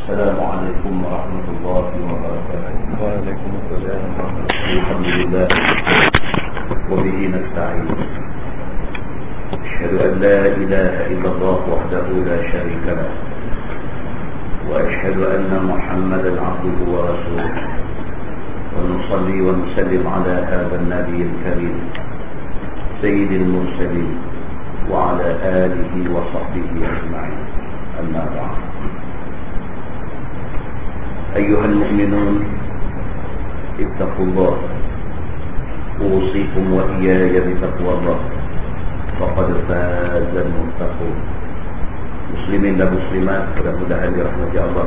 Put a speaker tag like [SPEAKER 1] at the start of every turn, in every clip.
[SPEAKER 1] السلام عليكم ورحمة الله وبركاته.
[SPEAKER 2] وعليكم السلام ورحمة الله.
[SPEAKER 1] الحمد لله وبه نستعين. أشهد أن لا إله إلا الله وحده لا شريك له، وأشهد أن محمدا عبده ورسوله، ونصلي ونسلم على هذا النبي الكريم سيد المرسلين وعلى آله وصحبه أجمعين. أما بعد، أيها المؤمنون اتقوا الله، أوصيكم وإياي بتقوى الله، فقد فاز المتقون. Muslimin dan muslimat, mudah-mudahan dirahmati Allah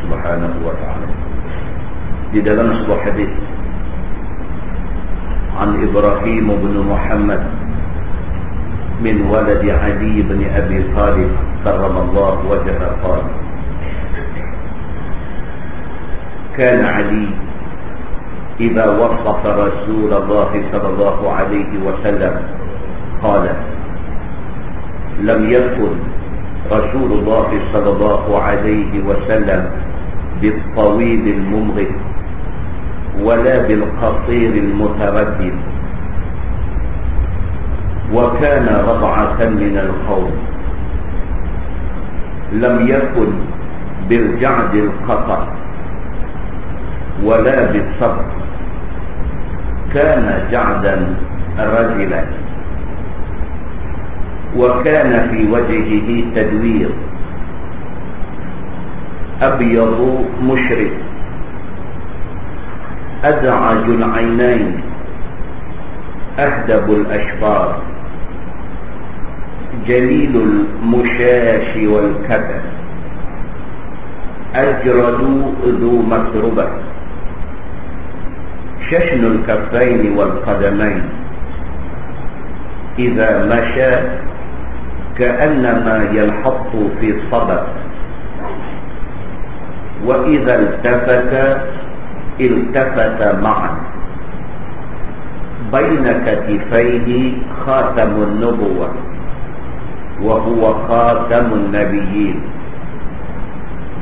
[SPEAKER 1] Subhanahu wa ta'ala. Di dalam sebuah hadis an Ibrahim bin Muhammad min walad Ali bin Abi Talib karramallahu wajhahu qala كان علي إذا وصف رسول الله صلى الله عليه وسلم قال لم يكن رسول الله صلى الله عليه وسلم بالطويل الممغث ولا بالقصير المتردد، وكان رضعة من القوم. لم يكن بالجعد القطع ولا بالصبر، كان جعدا رجلا، وكان في وجهه تدوير، أبيض مشرق، أدعج العينين، أهدب الأشفار، جليل المشاش والكبد، أجرد ذو مسربة، ششن الكفين والقدمين، إذا مشى كأنما ينحط في صدر، وإذا التفت التفت معا، بين كتفيه خاتم النبوة وهو خاتم النبيين،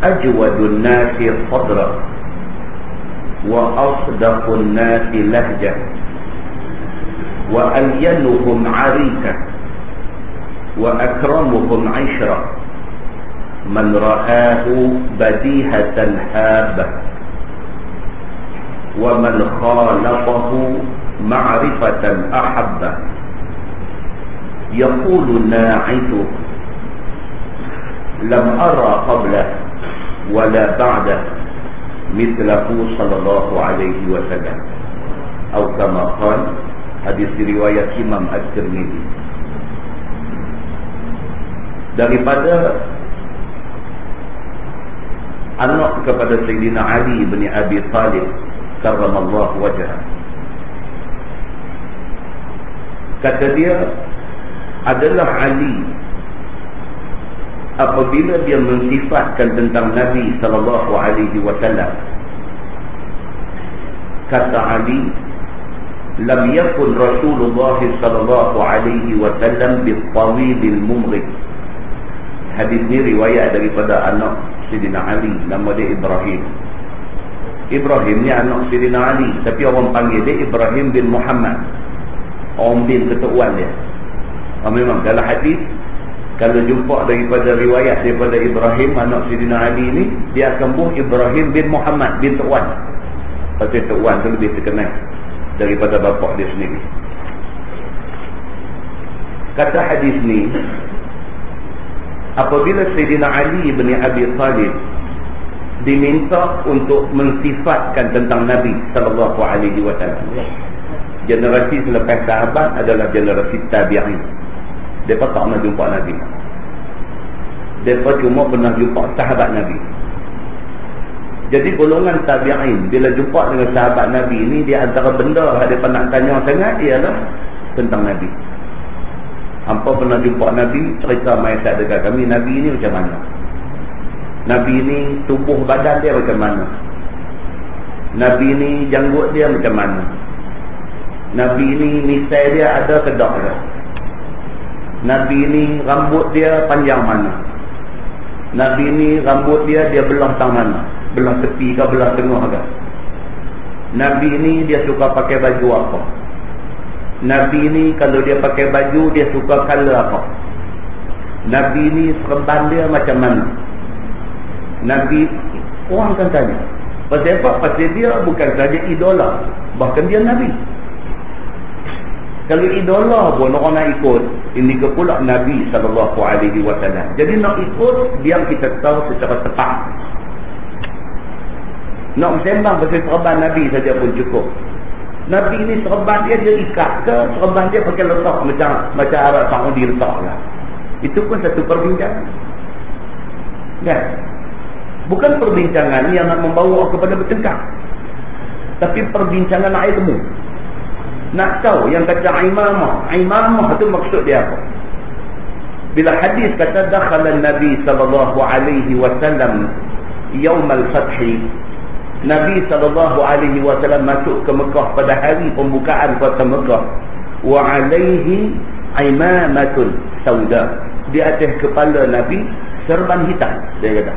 [SPEAKER 1] أجود الناس صدرا وأصدق الناس لهجة، وألينهم عريكة، وأكرمهم عشرة، من رآه بديهة هابة، ومن خالطه معرفة أحبة. يقول الناعت لم أرى قبله ولا بعده مثله صلى الله عليه وسلم، أو كما قال. Hadis riwayat Imam At-Tirmidzi. Daripada anak kepada Sayyidina Ali bin Abi Talib karramallahu wajhah, kata dia, adalah Ali apabila dia mensifatkan tentang Nabi sallallahu alaihi wasallam, kata Ali, lam yakun Rasulullah sallallahu alaihi wasallam bil-tawilil mumghith. Hadis ni riwayat daripada anak Sayyidina Ali, nama dia Ibrahim. Ibrahim ni anak Sayyidina Ali, tapi orang panggil dia Ibrahim bin Muhammad. Orang bin ketuan dia. Memang dalam hadis, kalau jumpa daripada riwayat daripada Ibrahim anak Sayyidina Ali ni, dia akan buh Ibrahim bin Muhammad bin Tuan. Pasal Tuan tu lebih terkenal daripada bapa dia sendiri. Kata hadis ni, apabila Sayyidina Ali bin Abi Talib diminta untuk mensifatkan tentang Nabi sallallahu alaihi wasallam, generasi selepas sahabat adalah generasi tabi'in. Mereka tak pernah jumpa Nabi. Mereka cuma pernah jumpa sahabat Nabi. Jadi golongan tabi'in bila jumpa dengan sahabat Nabi ni, dia antara benda yang mereka nak tanya sangat ialah tentang Nabi. Hampa pernah jumpa Nabi, cerita mayat dekat kami, Nabi ni macam mana? Nabi ni tubuh badan dia macam mana? Nabi ni janggut dia macam mana? Nabi ni misai dia ada ke tak ada? Nabi ni rambut dia panjang mana? Nabi ni rambut dia belah tang mana, belah tepi ke belah tengah ke. Nabi ni dia suka pakai baju apa. Nabi ni kalau dia pakai baju dia suka color apa. Nabi ni serban dia macam mana. Nabi, orang akan tanya. Pasal apa? Pasal dia bukan saja idola, bahkan dia Nabi. Kalau idola pun orang nak ikut, ini ke pula Nabi SAW. Jadi nak ikut, biar kita tahu secara tepat. Nak sembang pasal serban Nabi saja pun cukup. Nabi ni serban dia ikat ke, serban dia pakai letak macam Arab Saudi letak lah. Itu pun satu perbincangan. Kan? Bukan perbincangan yang nak membawa kepada bertengkar, tapi perbincangan ilmu. Nak tahu yang kata imamah tu maksud dia apa? Bila hadis kata dakhala Nabi sallallahu alaihi wasallam yaum al-fath, Nabi sallallahu alaihi wasallam masuk ke Mekah pada hari pembukaan kota Mekah, wa alaihi imamatun sauda, di atas kepala Nabi serban hitam, dia kata.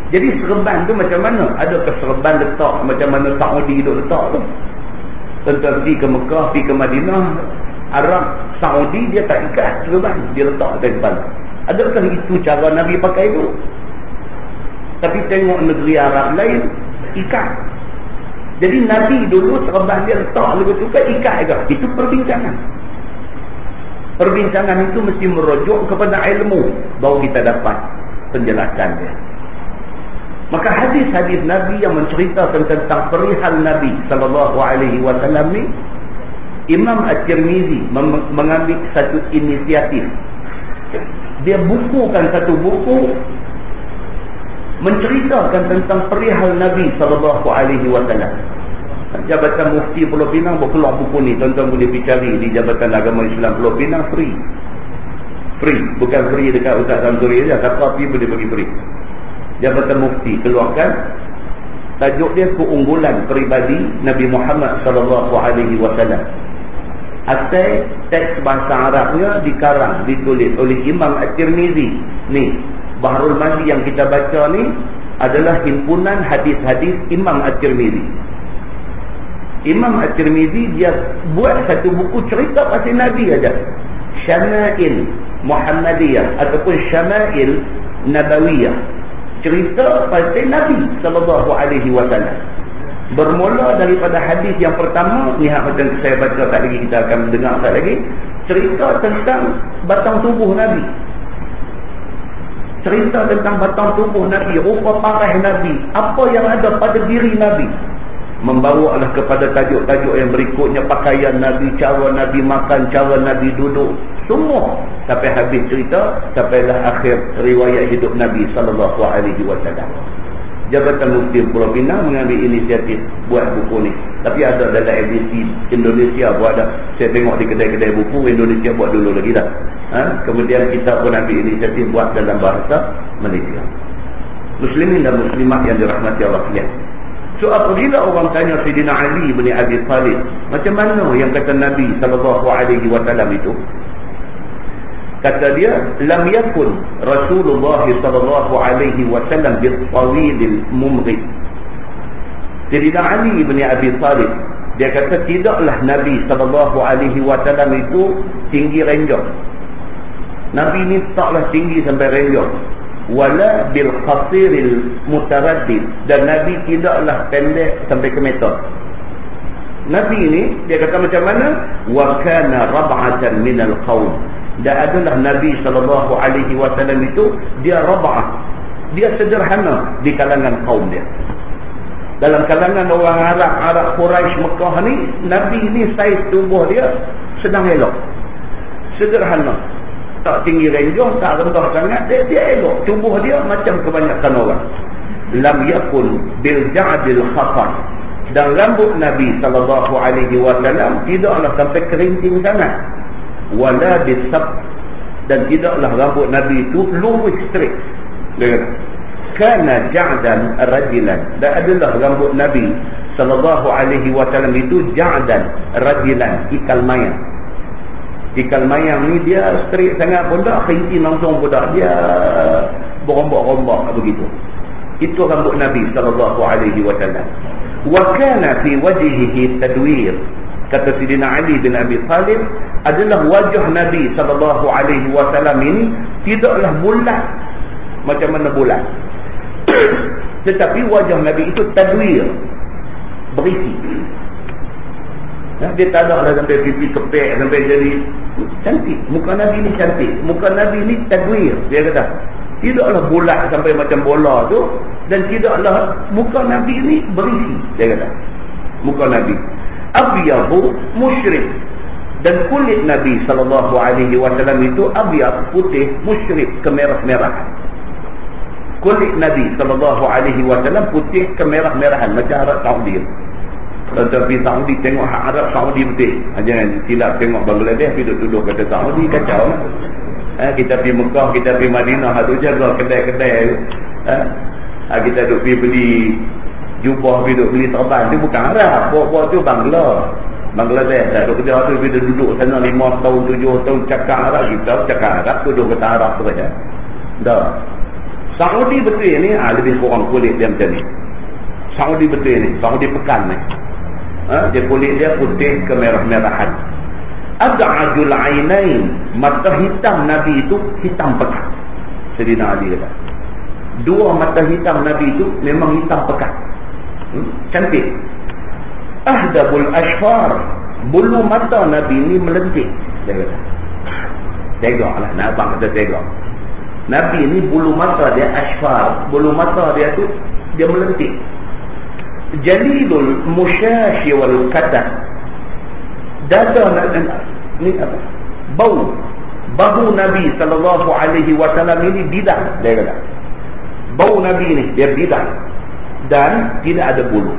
[SPEAKER 1] Jadi serban tu macam mana? Adakah serban letak macam mana Saudi duk letak tu? Tentang pergi ke Mekah, pergi ke Madinah, Arab Saudi dia tak ikat serban, dia letak atas kepala. Adakah itu cara Nabi pakai itu? Tapi tengok negeri Arab lain ikat. Jadi Nabi dulu serban dia letak lebih suka ikat ke? Itu perbincangan. Perbincangan itu mesti merujuk kepada ilmu, baru kita dapat penjelasan dia. Maka hadis-hadis Nabi yang menceritakan tentang perihal Nabi SAW ni, Imam At-Tirmizi mengambil satu inisiatif. Dia bukukan satu buku menceritakan tentang perihal Nabi SAW. Jabatan Mufti Pulau Pinang berkeluar buku ni. Tuan-tuan boleh pergi cari di Jabatan Agama Islam Pulau Pinang, free. Bukan free dekat Ustaz Samsuri saja, tapi boleh bagi free. Jabatan Mufti keluarkan, tajuk dia keunggulan peribadi Nabi Muhammad SAW. Asal teks bahasa Arabnya dikarang, ditulis oleh Imam At-Tirmizi. Ni Bahrul Madi yang kita baca ni adalah himpunan hadis-hadis Imam At-Tirmizi. Imam At-Tirmizi dia buat satu buku cerita pasal Nabi aja. Syama'il Muhammadiyah ataupun Syama'il Nabawiyah, cerita pasal Nabi SAW. Bermula daripada hadis yang pertama ni, macam saya baca tak lagi, kita akan dengar tak lagi, cerita tentang batang tubuh Nabi. Cerita tentang batang tubuh Nabi, rupa parah Nabi, apa yang ada pada diri Nabi. Membawalah kepada tajuk-tajuk yang berikutnya, pakaian Nabi, cara Nabi makan, cara Nabi duduk, semua sampai habis cerita, sampailah akhir riwayat hidup Nabi SAW. Jabatan Mufti Pulau Pinang mengambil inisiatif buat buku ni. Tapi ada dalam edisi Indonesia buat dah. Saya tengok di kedai-kedai buku Indonesia buat dulu lagi dah. Kemudian kita pun ambil inisiatif buat dalam bahasa Malaysia. Muslimin dan muslimat yang dirahmati Allah sekalian. So apabila orang tanya Sayyidina Ali bin Abi Talib, macam mana yang kata Nabi SAW itu? Kata dia, lam yakun Rasulullah SAW bil-tawilil mumghid. Sayyidina Ali bin Abi Talib, dia kata tidaklah Nabi SAW itu tinggi renjong. Nabi ni taklah tinggi sampai renjong. Wala bil qasiril mutaraddid, dan Nabi tidaklah pendek sampai ke meter. Nabi ni dia kata macam mana? Wa kana rab'atan minal qaum. Dan adalah Nabi SAW itu dia rab'ah, dia sederhana di kalangan kaum dia. Dalam kalangan orang Arab Quraisy Mekah ni, Nabi ni saiz tubuh dia sedang elok, sederhana, tak tinggi renjong, tak rendah sangat, dia elok. Tubuh dia macam kebanyakan orang. Lam yakun bil ja'dil khafar, dan rambut Nabi SAW tidaklah sampai kerinting sangat. Wala bisab, dan tidaklah rambut Nabi itu lurus straight. Dia kata kana ja'dan rajulan, dan adalah rambut Nabi SAW itu ja'dan rajulan, ikal mayang. Ikal mayang ni dia straight sangat pun tak, kerinting langsung pun tak, dia berombak-ombak begitu. Itu rambut Nabi sallallahu alaihi wasallam. Wa kana fi wajhihi tadwir. Kata Sidina Ali bin Abi Talib, adalah wajah Nabi sallallahu alaihi wasallam ini tidaklah bulat macam mana bulat. Tetapi wajah Nabi itu tadwir, berisi. Dia tak ada sampai pipi kepek, sampai jadi cantik. Muka Nabi ni cantik. Muka Nabi ni tadwir. Dia kata tidaklah bulat sampai macam bola tu, dan tidaklah muka Nabi ni berisi. Dia kata muka Nabi abyadu musyrik, dan kulit Nabi sallallahu alaihi wasallam itu abyad, putih, musyrik, kemerah-merahan. Kulit Nabi sallallahu alaihi wasallam putih kemerah-merahan macam Arab Saudi. Kalau pergi Saudi tengok Arab Saudi betul. Jangan silap tengok Bangladesh duduk-duduk kata Saudi kacau. Kita pergi Mekah, kita pergi Madinah, ada jaga kedai-kedai. Kita duduk pergi beli jubah, pergi duduk beli serban, tu bukan Arab. Buat tu Bangladesh. Duduk kerja tu pergi duduk sana 5 tahun, 7 tahun cakap Arab. Kita cakap Arab, duduk kata Arab tu saja. Dah. Saudi betul ni lebih kurang kulit dia macam ni. Saudi betul ni, Saudi pekan ni. Dia kulit dia putih kemerah-merahan. Ad'ajul ainain, mata hitam Nabi itu hitam pekat. Sayyidina Ali kata, dua mata hitam Nabi itu memang hitam pekat. Cantik. Ahdabul ashfar, bulu mata Nabi ini melentik. Dia kata, tegaklah, nak abang kata tegak. Nabi ini bulu mata dia ashfar, bulu mata dia tu dia melentik. Jalilul musyashi wal qadah, dada ni apa? Bahu Nabi sallallahu alaihi wasallam ini bidang. Dia kata bau Nabi ni dia bidang dan tidak ada bulu.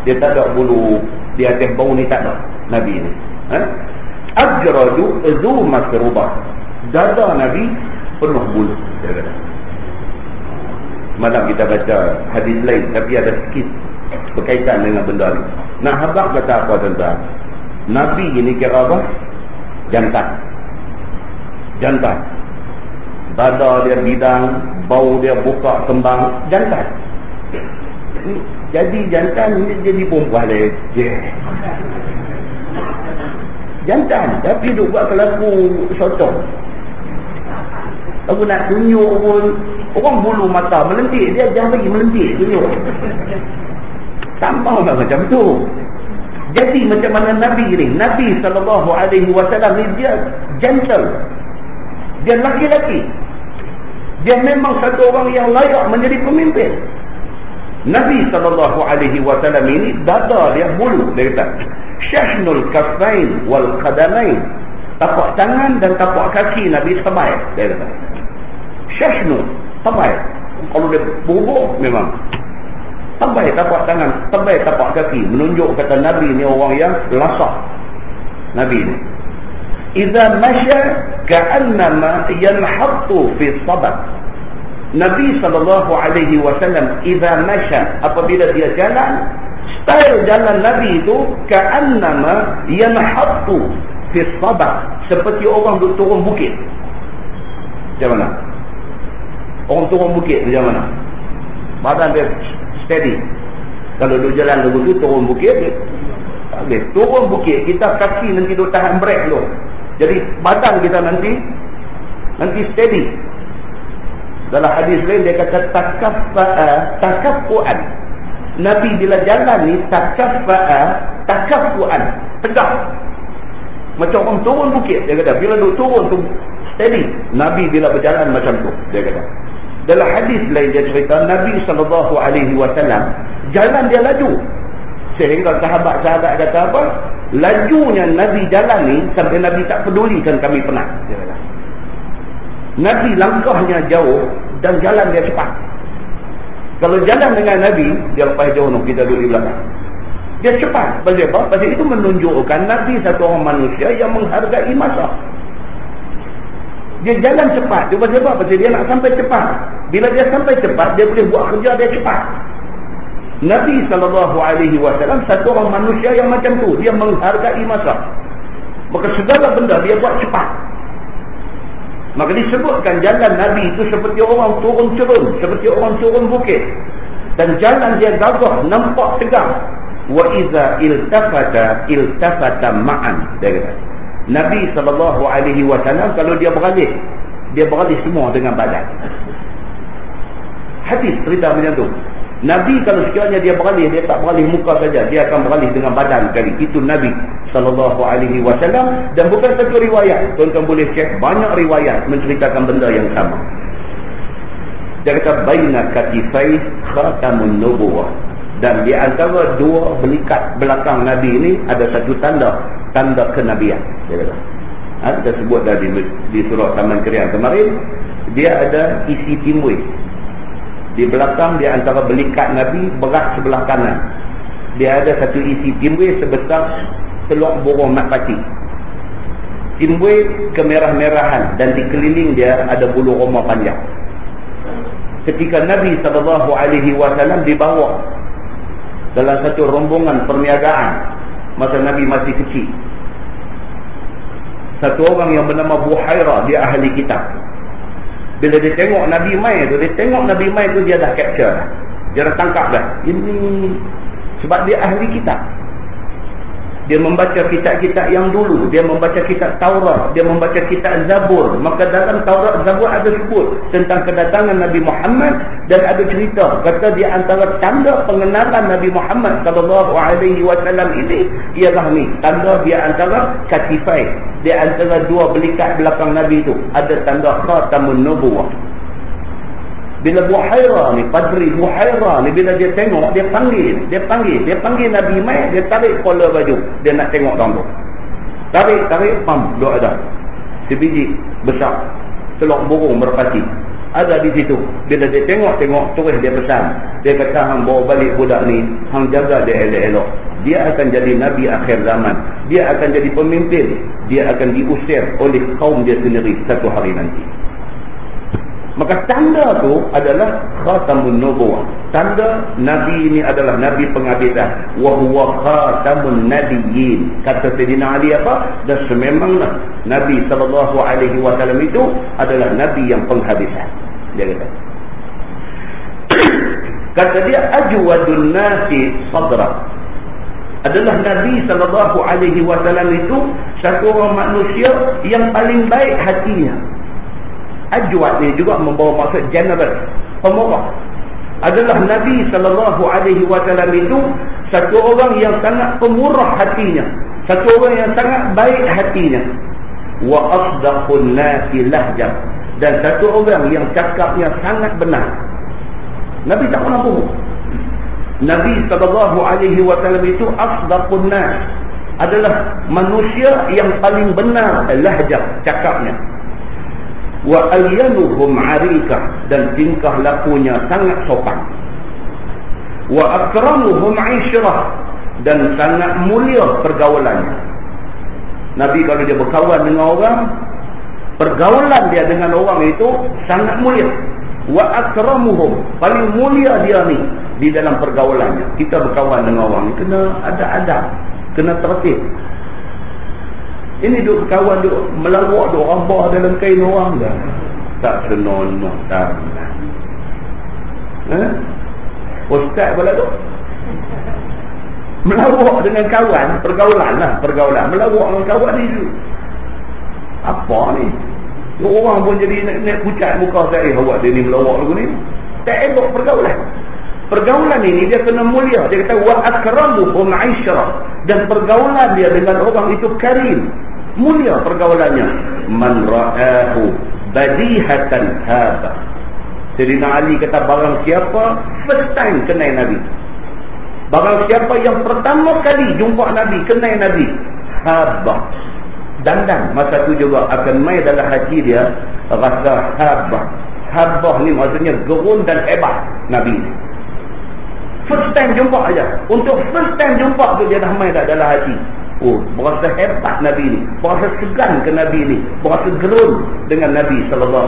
[SPEAKER 1] Dia tak ada bulu di atas bau ni, tak ada Nabi ni. Ajradu zu masrubah, dada Nabi penuh bulu. Dia kata. Malam kita baca hadis lain tapi ada sikit berkaitan dengan benda ni. Nak habaq kata apa tuan-tuan? Nabi ini kira apa? Jantan. Dada dia bidang, bau dia buka kembang, jantan. Jadi jantan ni jadi perempuan leceh. Jantan tapi duk buat kelaku sotong. Aku nak tunjuk pun, orang bulu mata melentik, dia jangan bagi melentik, tunjuk. Tak mahu macam tu. Jadi macam mana Nabi ni? Nabi SAW ni dia gentle. Dia laki-laki. Dia memang satu orang yang layak menjadi pemimpin. Nabi SAW ini dada dia bulu. Dia kata syashnul kaffain wal qadamain, tapak tangan dan tapak kaki Nabi terbaik. Dia kata syashnu, terbaik. Kalau dia bubuk memang terbaik tapak tangan, terbaik tapak kaki. Menunjuk kata Nabi ni orang yang lasak. Nabi ni idza masya ka'annama yanhattu fi sabat. Nabi SAW idza masya, apabila dia jalan, style jalan Nabi itu ka'annama yanhattu fi sabat, seperti orang duk turun bukit. Macam mana? Orang turun bukit macam mana? Badan dia steady. Kalau duk jalan lagu tu turun bukit, tak boleh. Turun bukit kita kaki nanti duk tahan brake tu. Jadi badan kita nanti steady. Dalam hadis lain dia kata takaffuan. Nabi bila jalan ni takaffuan, tegak. Macam orang turun bukit. Dia kata bila duk turun tu steady. Nabi bila berjalan macam tu, dia kata. Dalam hadis lain dia cerita Nabi SAW jalan dia laju, sehingga sahabat-sahabat kata apa? Lajunya Nabi jalan ni sampai Nabi tak pedulikan kami penat. Nabi langkahnya jauh dan jalan dia cepat. Kalau jalan dengan Nabi, dia lepas jauh nak kita duduk di belakang. Dia cepat. Pasal apa? Pasal itu menunjukkan Nabi satu orang manusia yang menghargai masa. Dia jalan cepat. Dia pasal apa? Pasal dia nak sampai cepat. Bila dia sampai cepat, dia boleh buat kerja dia cepat. Nabi SAW satu orang manusia yang macam tu. Dia menghargai masa. Maka segala benda dia buat cepat. Maka disebutkan jalan Nabi itu seperti orang turun-turun, seperti orang turun bukit. Dan jalan dia gagah, nampak tegang. Wa iza iltafata ma'an, dia kata. Nabi SAW kalau dia beralih semua dengan badan. Hadis cerita macam tu. Nabi kalau sekiranya dia beralih, dia tak beralih muka saja, dia akan beralih dengan badan sekali. Itu Nabi SAW. Dan bukan satu riwayat, tuan-tuan boleh cek, banyak riwayat menceritakan benda yang sama. Dia kata baina katifai khatamun nubuwah, dan di antara dua belikat belakang Nabi ini ada satu tanda kenabian. Dia kata, kita sebut dah di surah Taman Kerian kemarin, dia ada isi timbul. Di belakang, di antara belikat Nabi, berat sebelah kanan, dia ada satu isi timbul sebesar telur burung merpati. Timbul kemerah-merahan dan dikeliling dia ada bulu roma panjang. Ketika Nabi SAW dibawa dalam satu rombongan perniagaan masa Nabi masih kecil, satu orang yang bernama Buhairah, dia ahli kitab. Bila dia tengok Nabi mai tu, dia dah capture dah. Dia dah tangkap dah. Ini sebab dia ahli kitab. Dia membaca kitab-kitab yang dulu. Dia membaca kitab Taurat, dia membaca kitab Zabur. Maka dalam Taurat Zabur ada sebut tentang kedatangan Nabi Muhammad, dan ada cerita kata di antara tanda pengenalan Nabi Muhammad SAW ini ialah ni, tanda di antara katifai, di antara dua belikat belakang Nabi itu ada tanda khatamun nubuwah. Bila Buhairah ni, Padri Buhairah ni, bila dia tengok, dia panggil Nabi mai, dia tarik collar baju, dia nak tengok orang tu. Tarik, pam, duk ada sebiji besar telur burung merpati ada di situ. Bila dia tengok, terus dia pesan. Dia kata, hang bawa balik budak ni, hang jaga dia elok-elok. Dia akan jadi Nabi akhir zaman. Dia akan jadi pemimpin. Dia akan diusir oleh kaum dia sendiri satu hari nanti. Maka tanda tu adalah khatamun nubuwah. Tanda Nabi ini adalah Nabi penghabisan. Wa huwa khatamun nabiyyin. Kata Sayyidina Ali apa? Dan sememanglah Nabi SAW itu adalah Nabi yang penghabisan. Dia kata. Kata dia, ajwadun nasi sadra. Adalah Nabi SAW itu satu orang manusia yang paling baik hatinya. Ajwad ni juga membawa maksud general, pemurah. Adalah Nabi SAW itu satu orang yang sangat pemurah hatinya, satu orang yang sangat baik hatinya. Wa asdaqun nasi lahjah, dan satu orang yang cakapnya sangat benar. Nabi tak pernah bohong. Nabi SAW itu asdaqun nas, adalah manusia yang paling benar lahjah, cakapnya. Wa ayyanuhum 'arikah, dan tingkah lakunya sangat sopan. Wa akramuhum 'ishrah, dan sangat mulia pergaulannya. Nabi kalau dia berkawan dengan orang, pergaulan dia dengan orang itu sangat mulia. Wa akramuhum, paling mulia dia ni di dalam pergaulannya. Kita berkawan dengan orang ni kena ada adab, kena tertib. Ini duk kawan duk melawak, duk rabah dalam kain orang dah. Tak senonoh, tak benar. Ustaz pula tu melawak dengan kawan, pergaulan. Melawak dengan kawan ni apa ni? Orang pun jadi nak pucat muka saya, awak dia ni melawak lagu ni. Tak elok pergaulan. Pergaulan ini dia kena mulia. Dia kata wa akramuhum 'ishrah, dan pergaulan dia dengan orang itu karim, mulia pergaulannya. Man ra'ahu badihatan haba. Sayyidina Ali kata, barang siapa first time kenal Nabi, barang siapa yang pertama kali jumpa Nabi, kenal Nabi, haba, dandan masa tu juga akan mai dalam hati dia rasa haba. Haba ni maksudnya gerun dan hebat Nabi. First time jumpa aja. Untuk first time jumpa tu dia dah main dah dalam hati. Oh, berasa hebat Nabi ni, berasa segan ke Nabi ni, berasa gerun dengan Nabi SAW.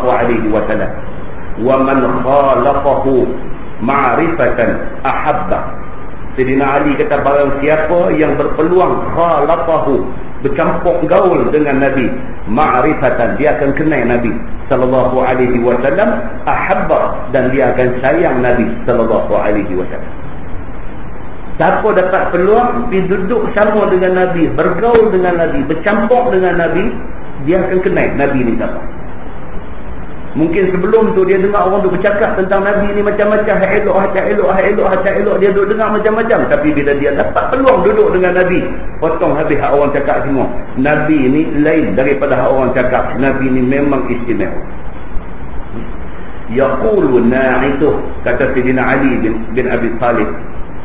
[SPEAKER 1] Wa man khalaqahu ma'rifatan ahabba. Sayyidina Ali kata, barang siapa yang berpeluang khalaqahu, bercampur gaul dengan Nabi, ma'rifatan, dia akan kenal Nabi sallallahu alaihi wasallam, ahabba, dan dia akan sayang Nabi sallallahu alaihi wasallam. Siapa dapat peluang pergi duduk sama dengan Nabi, bergaul dengan Nabi, bercampur dengan Nabi, dia akan kenal Nabi ni siapa. Mungkin sebelum tu dia dengar orang tu bercakap tentang Nabi ni macam-macam, elok, dia duduk dengar macam-macam. Tapi bila dia dapat peluang duduk dengan Nabi, potong habis hak orang cakap semua. Nabi ni lain daripada hak orang cakap. Nabi ni memang istimewa. Yaqulu na'iduh, kata Sayyidina Ali bin Abi Talib,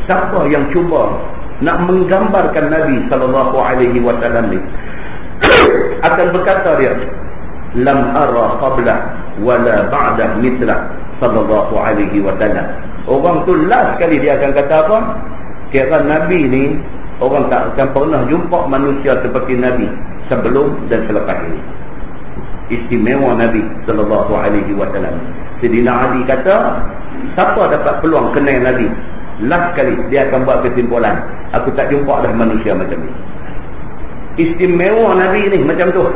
[SPEAKER 1] siapa yang cuba nak menggambarkan Nabi sallallahu alaihi wasallam ni akan berkata dia, lam ara qabla wala ba'da mithla sallallahu alaihi wasallam. Orang tu last sekali dia akan kata apa? Kira Nabi ni orang tak akan pernah jumpa manusia seperti Nabi sebelum dan selepas ini. Istimewa Nabi sallallahu alaihi wasallam. Sayyidina Ali kata, siapa dapat peluang kenal Nabi, last sekali dia akan buat kesimpulan, aku tak jumpa dah manusia macam ni. Istimewa Nabi ni macam tu.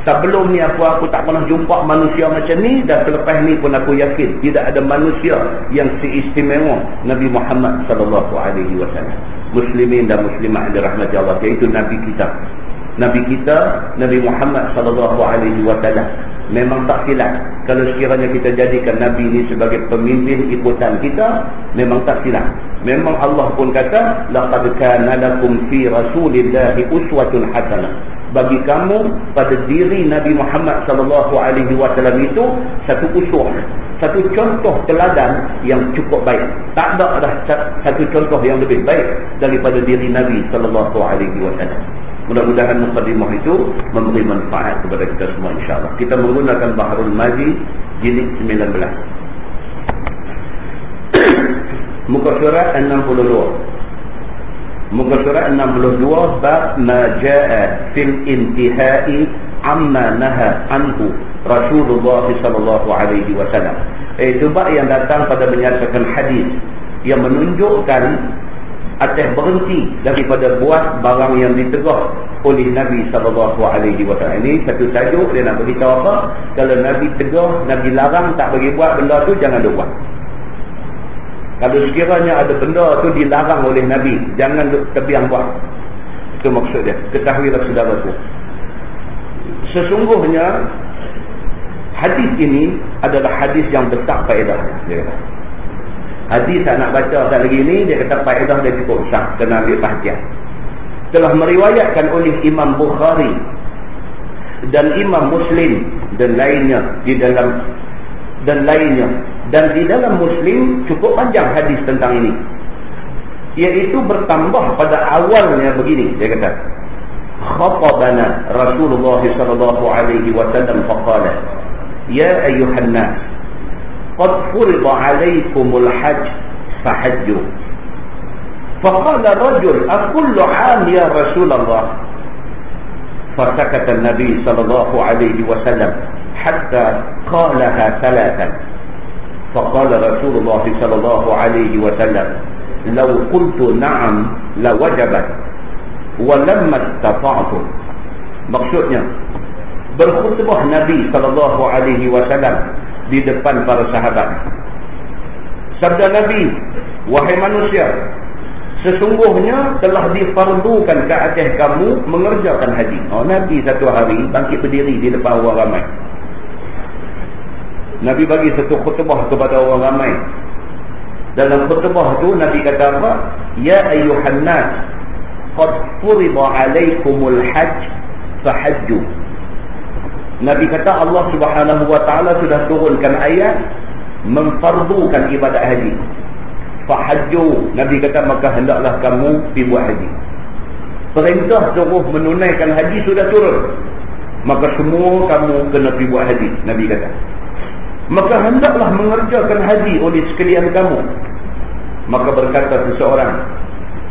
[SPEAKER 1] Sebelum ni aku tak pernah jumpa manusia macam ni, dan selepas ni pun aku yakin tidak ada manusia yang seistimewa Nabi Muhammad sallallahu alaihi wasallam. Muslimin dan muslimat dirahmati Allah, iaitu Nabi kita. Nabi kita, Nabi Muhammad sallallahu alaihi wasallam. Memang tak silap kalau sekiranya kita jadikan Nabi ni sebagai pemimpin ikutan kita, memang tak silap. Memang Allah pun kata, laqad kana lakum fi rasulillahi uswatun hasanah. Bagi kamu pada diri Nabi Muhammad sallallahu alaihi wasallam itu satu uswah, satu contoh teladan yang cukup baik. Tak ada dah satu contoh yang lebih baik daripada diri Nabi sallallahu alaihi wasallam. Mudah-mudahan mukadimah itu memberi manfaat kepada kita semua, insya-Allah. Kita menggunakan Bahrul Mazi jilid 19. Muka surat 62. Muka surat 62, bab ma jaa fil intihai amma naha anhu Rasulullah sallallahu alaihi wasallam. Itu bab yang datang pada menyatakan hadis yang menunjukkan atas berhenti daripada buat barang yang ditegah oleh Nabi sallallahu alaihi wasallam. Ini satu tajuk dia nak beritahu apa? Kalau Nabi tegah, Nabi larang tak bagi buat benda tu, jangan buat. Kalau sekiranya ada benda tu dilarang oleh Nabi, jangan terbiang buat. Itu maksud dia. Ketahuilah saudaraku, sesungguhnya hadis ini adalah hadis yang besar faedahnya. Dia kata hadis tak nak baca tak lagi ni, dia kata faedah dia cukup besar, kena ambil perhatian. Telah meriwayatkan oleh Imam Bukhari dan Imam Muslim dan lainnya dan di dalam Muslim cukup panjang hadis tentang ini, iaitu bertambah pada awalnya begini. Dia kata, khatabana Rasulullah sallallahu alaihi wasallam faqala, ya ayyuhan nas, qad furida alaykumul hajj fahajju. Faqala rajul, akullu 'am ya Rasulullah? Fasakata an-nabi sallallahu alaihi wasallam hatta qalaha thalathan. فقال رسول الله صلى الله عليه وسلم لو قلت نعم لوجبت ولما استطعت. Maksudnya, berkhutbah Nabi sallallahu alaihi wasallam di depan para sahabat. Sabda Nabi, wahai manusia, sesungguhnya telah difardukan ke atas kamu mengerjakan haji. Nabi satu hari bangkit berdiri di depan orang ramai. Nabi bagi satu khutbah kepada orang ramai. Dalam khutbah tu Nabi kata apa? Ya ayyuhan nas, qad furida alaikumul hajj fahajju. Nabi kata Allah Subhanahu wa taala sudah turunkan ayat memfardukan ibadat haji. Fahajju, Nabi kata maka hendaklah kamu pergi buat haji. Perintah suruh menunaikan haji sudah turun, maka semua kamu kena pergi buat haji. Nabi kata, maka hendaklah mengerjakan haji oleh sekalian kamu. Maka berkata seseorang,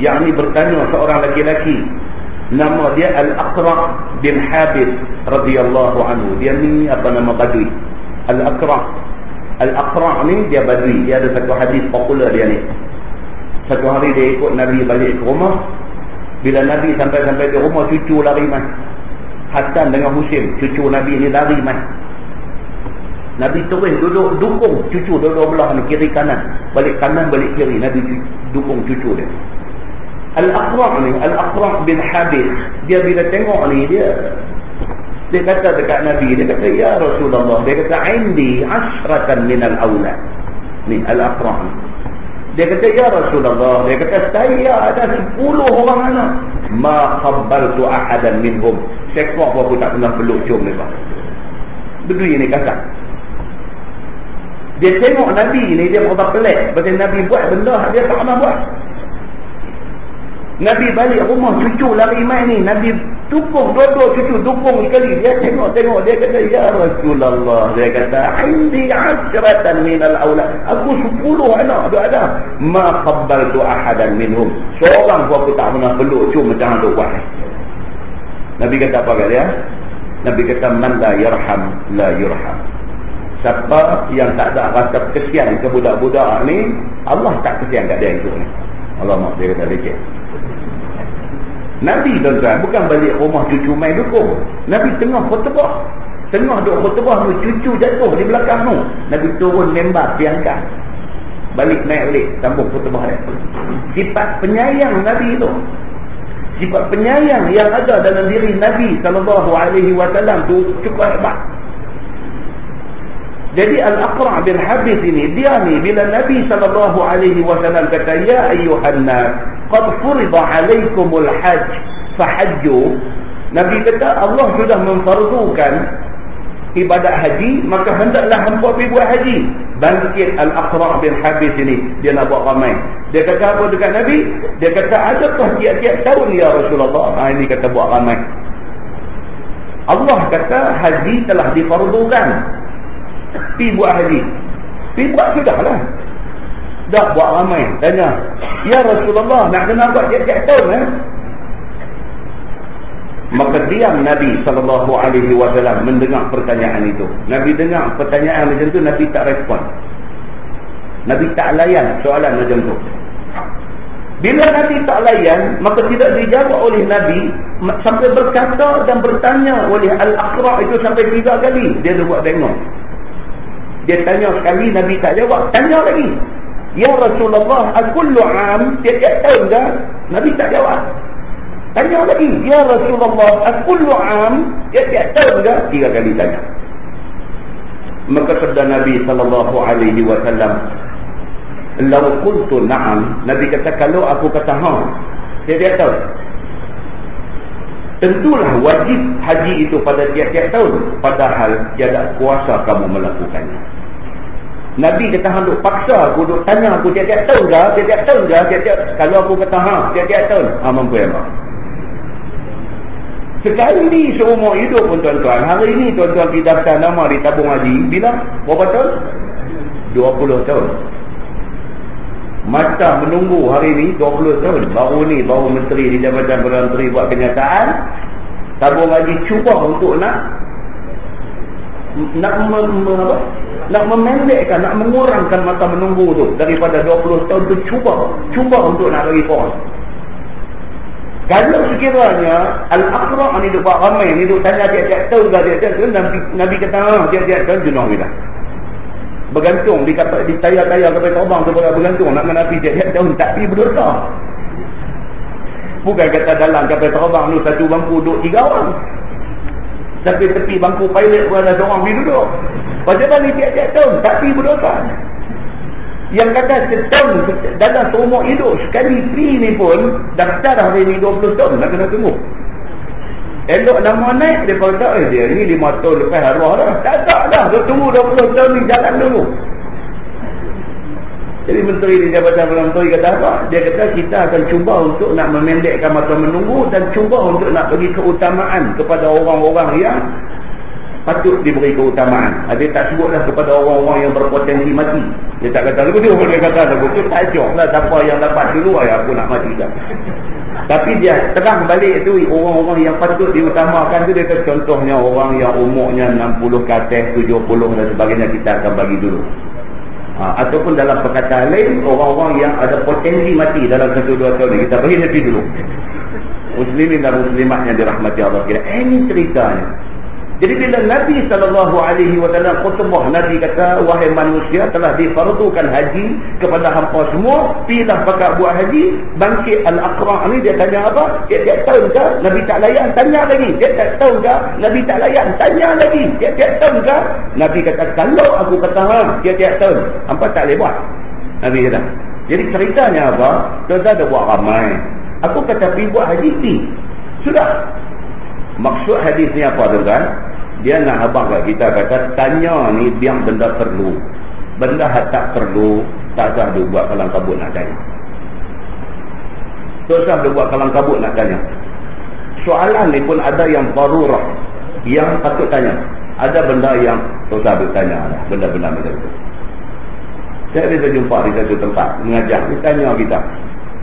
[SPEAKER 1] yakni bertanya seorang laki-laki, nama dia Al-Aqra' bin Habis radhiyallahu anhu. Dia ni apa nama badui. Al-Aqra' ni dia badui. Dia ada satu hadis popular dia ni. Satu hari dia ikut Nabi balik ke rumah. Bila Nabi sampai di rumah, cucu lari mai. Hasan dengan Husain, cucu Nabi ni lari mai. Nabi turun duduk dukung cucu dua-dua belah ni, kiri kanan, balik kanan balik kiri. Nabi dukung cucu dia. Al-Aqra' bin Habis, dia bila tengok ni, dia kata dekat Nabi, dia kata, ya Rasulullah, dia kata, indi ashratan minal awlad. Ni Al-Aqra' ni, dia kata, ya Rasulullah, dia kata, saya ada 10 orang anak, ma qabbaltu ahadan minhum, sekok aku tak pernah peluk cium mereka. Bedui ni kata. Dia tengok Nabi ni, dia berapa pelik pasal Nabi buat benda dia tak pernah buat. Nabi balik rumah, cucu lari mai ni, Nabi dukung dua-dua cucu, dukung sekali. Dia tengok, dia kata, ya Rasulullah, dia kata, indi asyratan minal awlad, aku 10 anak tu ada, ma qabbaltu ahadan minhum, seorang pun aku tak pernah peluk cium macam tu buat. Nabi kata apa kat dia? Nabi kata, man la yarham la yurham. Siapa yang tak ada rasa kesian ke budak-budak ni, Allah tak kesian kat dia itu ni. Allah maaf, dia kata leceh. Nabi tuan-tuan bukan balik rumah cucu main dukung. Nabi tengah khutbah, tengah duk khutbah tu, cucu jatuh di belakang tu. Nabi turun member, diangkat, balik naik balik, sambung khutbah dia. Sifat penyayang Nabi tu, sifat penyayang yang ada dalam diri Nabi SAW tu cukup hebat. Jadi Al-Aqra' bin Habis ini, dia ni bila Nabi SAW kata, ya ayyuhan nas, qad furida alaikumul hajj fahajju, Nabi kata, Allah sudah memfardukan ibadat haji, maka hendaklah hangpa pergi buat haji. Bangkit Al-Aqra' bin Habis ini, dia nak buat ramai. Dia kata apa dekat Nabi? Dia kata, adakah tiap-tiap tahun ya Rasulullah? Ini kata buat ramai. Allah kata haji telah difardukan, pergi buat haji, pergi buat sudahlah. Dah buat ramai. Tanya, ya Rasulullah, nak kena buat tiap-tiap tahun Maka diam Nabi SAW mendengar pertanyaan itu. Nabi dengar pertanyaan macam tu, Nabi tak respon, Nabi tak layan soalan macam tu. Bila Nabi tak layan, maka tidak dijawab oleh Nabi, sampai berkata dan bertanya oleh Al-Aqra' itu sampai 3 kali. Dia buat bengong. Dia tanya sekali, Nabi tak jawab. Tanya lagi, ya Rasulullah, akullu am, tiap-tiap tahun dah? Nabi tak jawab. Tanya lagi, ya Rasulullah, akullu am, tiap-tiap tahun dah? 3 kali tanya. Maka sabda Nabi SAW, law qultu na'am, Nabi kata, kalau aku kata tiap-tiap tahun, tentulah wajib haji itu pada tiap-tiap tahun, padahal tiada kuasa kamu melakukannya. Nabi kata, hang duk paksa aku, duk tanya aku tiap-tiap tahun dah, tiap-tiap tahun dah, tiap-tiap. Kalau aku kata tiap-tiap tahun, mampu ya mak. Sekali seumur hidup pun tuan-tuan, hari ini tuan-tuan didaftar nama di tabung haji, bila? Berapa tahun? 20 tahun. Masa menunggu hari ni 20 tahun. Baru menteri di Jabatan Perdana Menteri buat kenyataan, tabung haji cuba untuk nak memendekkan, nak mengurangkan masa menunggu tu daripada 20 tahun tu, cuba untuk nak bagi korang. Kalau sekiranya Al-Aqra' ni duk buat ramai ni, duk tanya tiap-tiap tahun dah, tiap-tiap tahun, Nabi kata tiap-tiap tahun, junaubillah, bergantung di tayar-tayar kapal terbang tu, bergantung nak menafi tiap-tiap tahun, tak pergi berdosa. Bukan kata dalam kapal terbang tu satu bangku duduk 3 orang, tapi tepi bangku pilot pun ada seorang pergi duduk. Pasal ni tiap-tiap tahun tak pergi berdosa. Yang kata setahun dalam seumur hidup sekali pergi ni pun, daftar hari ni 20 tahun, nak kena tunggu. Elok nama naik, dia kata, dia ni 5 tahun lepas arwah dah. Tak dah, dia tunggu 20 tahun ni, jalan dulu. Jadi menteri di Jabatan Perdana Menteri kata apa? Dia kata, kita akan cuba untuk nak memendekkan masa menunggu dan cuba untuk nak bagi keutamaan kepada orang-orang yang patut diberi keutamaan. Dia tak sebutlah kepada orang-orang yang berpotensi mati. Dia tak kata lagu tu, dia kata lagu tu tajuk lah, siapa yang dapat dulu, aku nak mati dah. Tapi dia terang balik tu, orang-orang yang patut diutamakan tu, dia kata contohnya orang yang umurnya 60 ke atas, 70 dan sebagainya, kita akan bagi dulu. Ataupun dalam perkataan lain, orang-orang yang ada potensi mati dalam 1-2 tahun ni, kita bagi nanti dulu. Muslimin dan muslimat yang dirahmati Allah sekalian. Ini ceritanya. Jadi bila Nabi SAW khutbah, Nabi kata, wahai manusia, telah difardukan haji kepada hampa semua, pilah pakat buat haji. Bangkit Al-Aqra' ni dia tanya apa? Tiap-tiap tahun ke Nabi tak layan? Tanya lagi. Tiap-tiap tahun ke Nabi tak layan? Tanya lagi. Tiap-tiap tahun ke Nabi kata, kalau aku kata tiap-tiap tahun, hampa tak boleh buat. Nabi kata. Jadi ceritanya apa? Tuan-tuan dah buat ramai. Aku kata pergi buat haji, pergi. Sudah. Maksud hadis ni apa tuan-tuan? Dia nak abang kat kita, kata tanya ni biar benda perlu. Benda tak perlu, tak usah dia buat kalang kabut nak tanya. Tak usah dia buat kalang kabut nak tanya. Soalan ni pun ada yang darurah, yang patut tanya. Ada benda yang tak usah dia tanya lah, benda-benda macam tu. Saya bisa jumpa di satu tempat mengajar, dia tanya kita.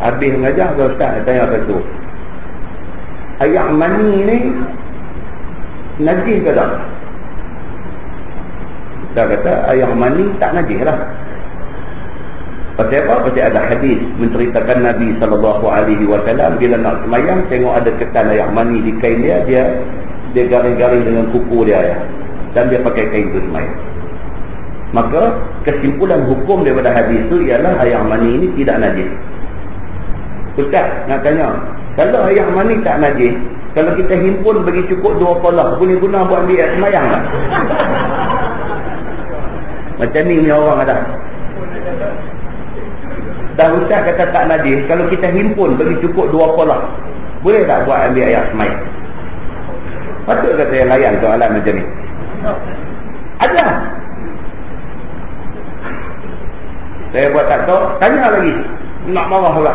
[SPEAKER 1] Habis mengajar ke ustaz, dia tanya satu, ayak mani ni najis ke tak? Kita kata ayak mani tak najis lah. Pasal apa? Pasal ada hadis menceritakan Nabi SAW bila nak semayang, tengok ada ketan ayak mani di kain dia, dia garing-garing dengan kuku dia ya. Dan dia pakai kain itu semayang. Maka kesimpulan hukum daripada hadis itu ialah ayak mani ini tidak najis. Ustaz nak tanya, kalau ayak mani tak najis, kalau kita himpun bagi cukup 2 polah, boleh guna buat ambil air semayang tak? Macam ni punya orang ada. Dah ustaz kata tak najis, kalau kita himpun bagi cukup 2 polah, boleh tak buat ambil air semayang? Patut kata saya layan soalan macam ni? Ada. Saya buat tak tahu, tanya lagi. Nak marah pula.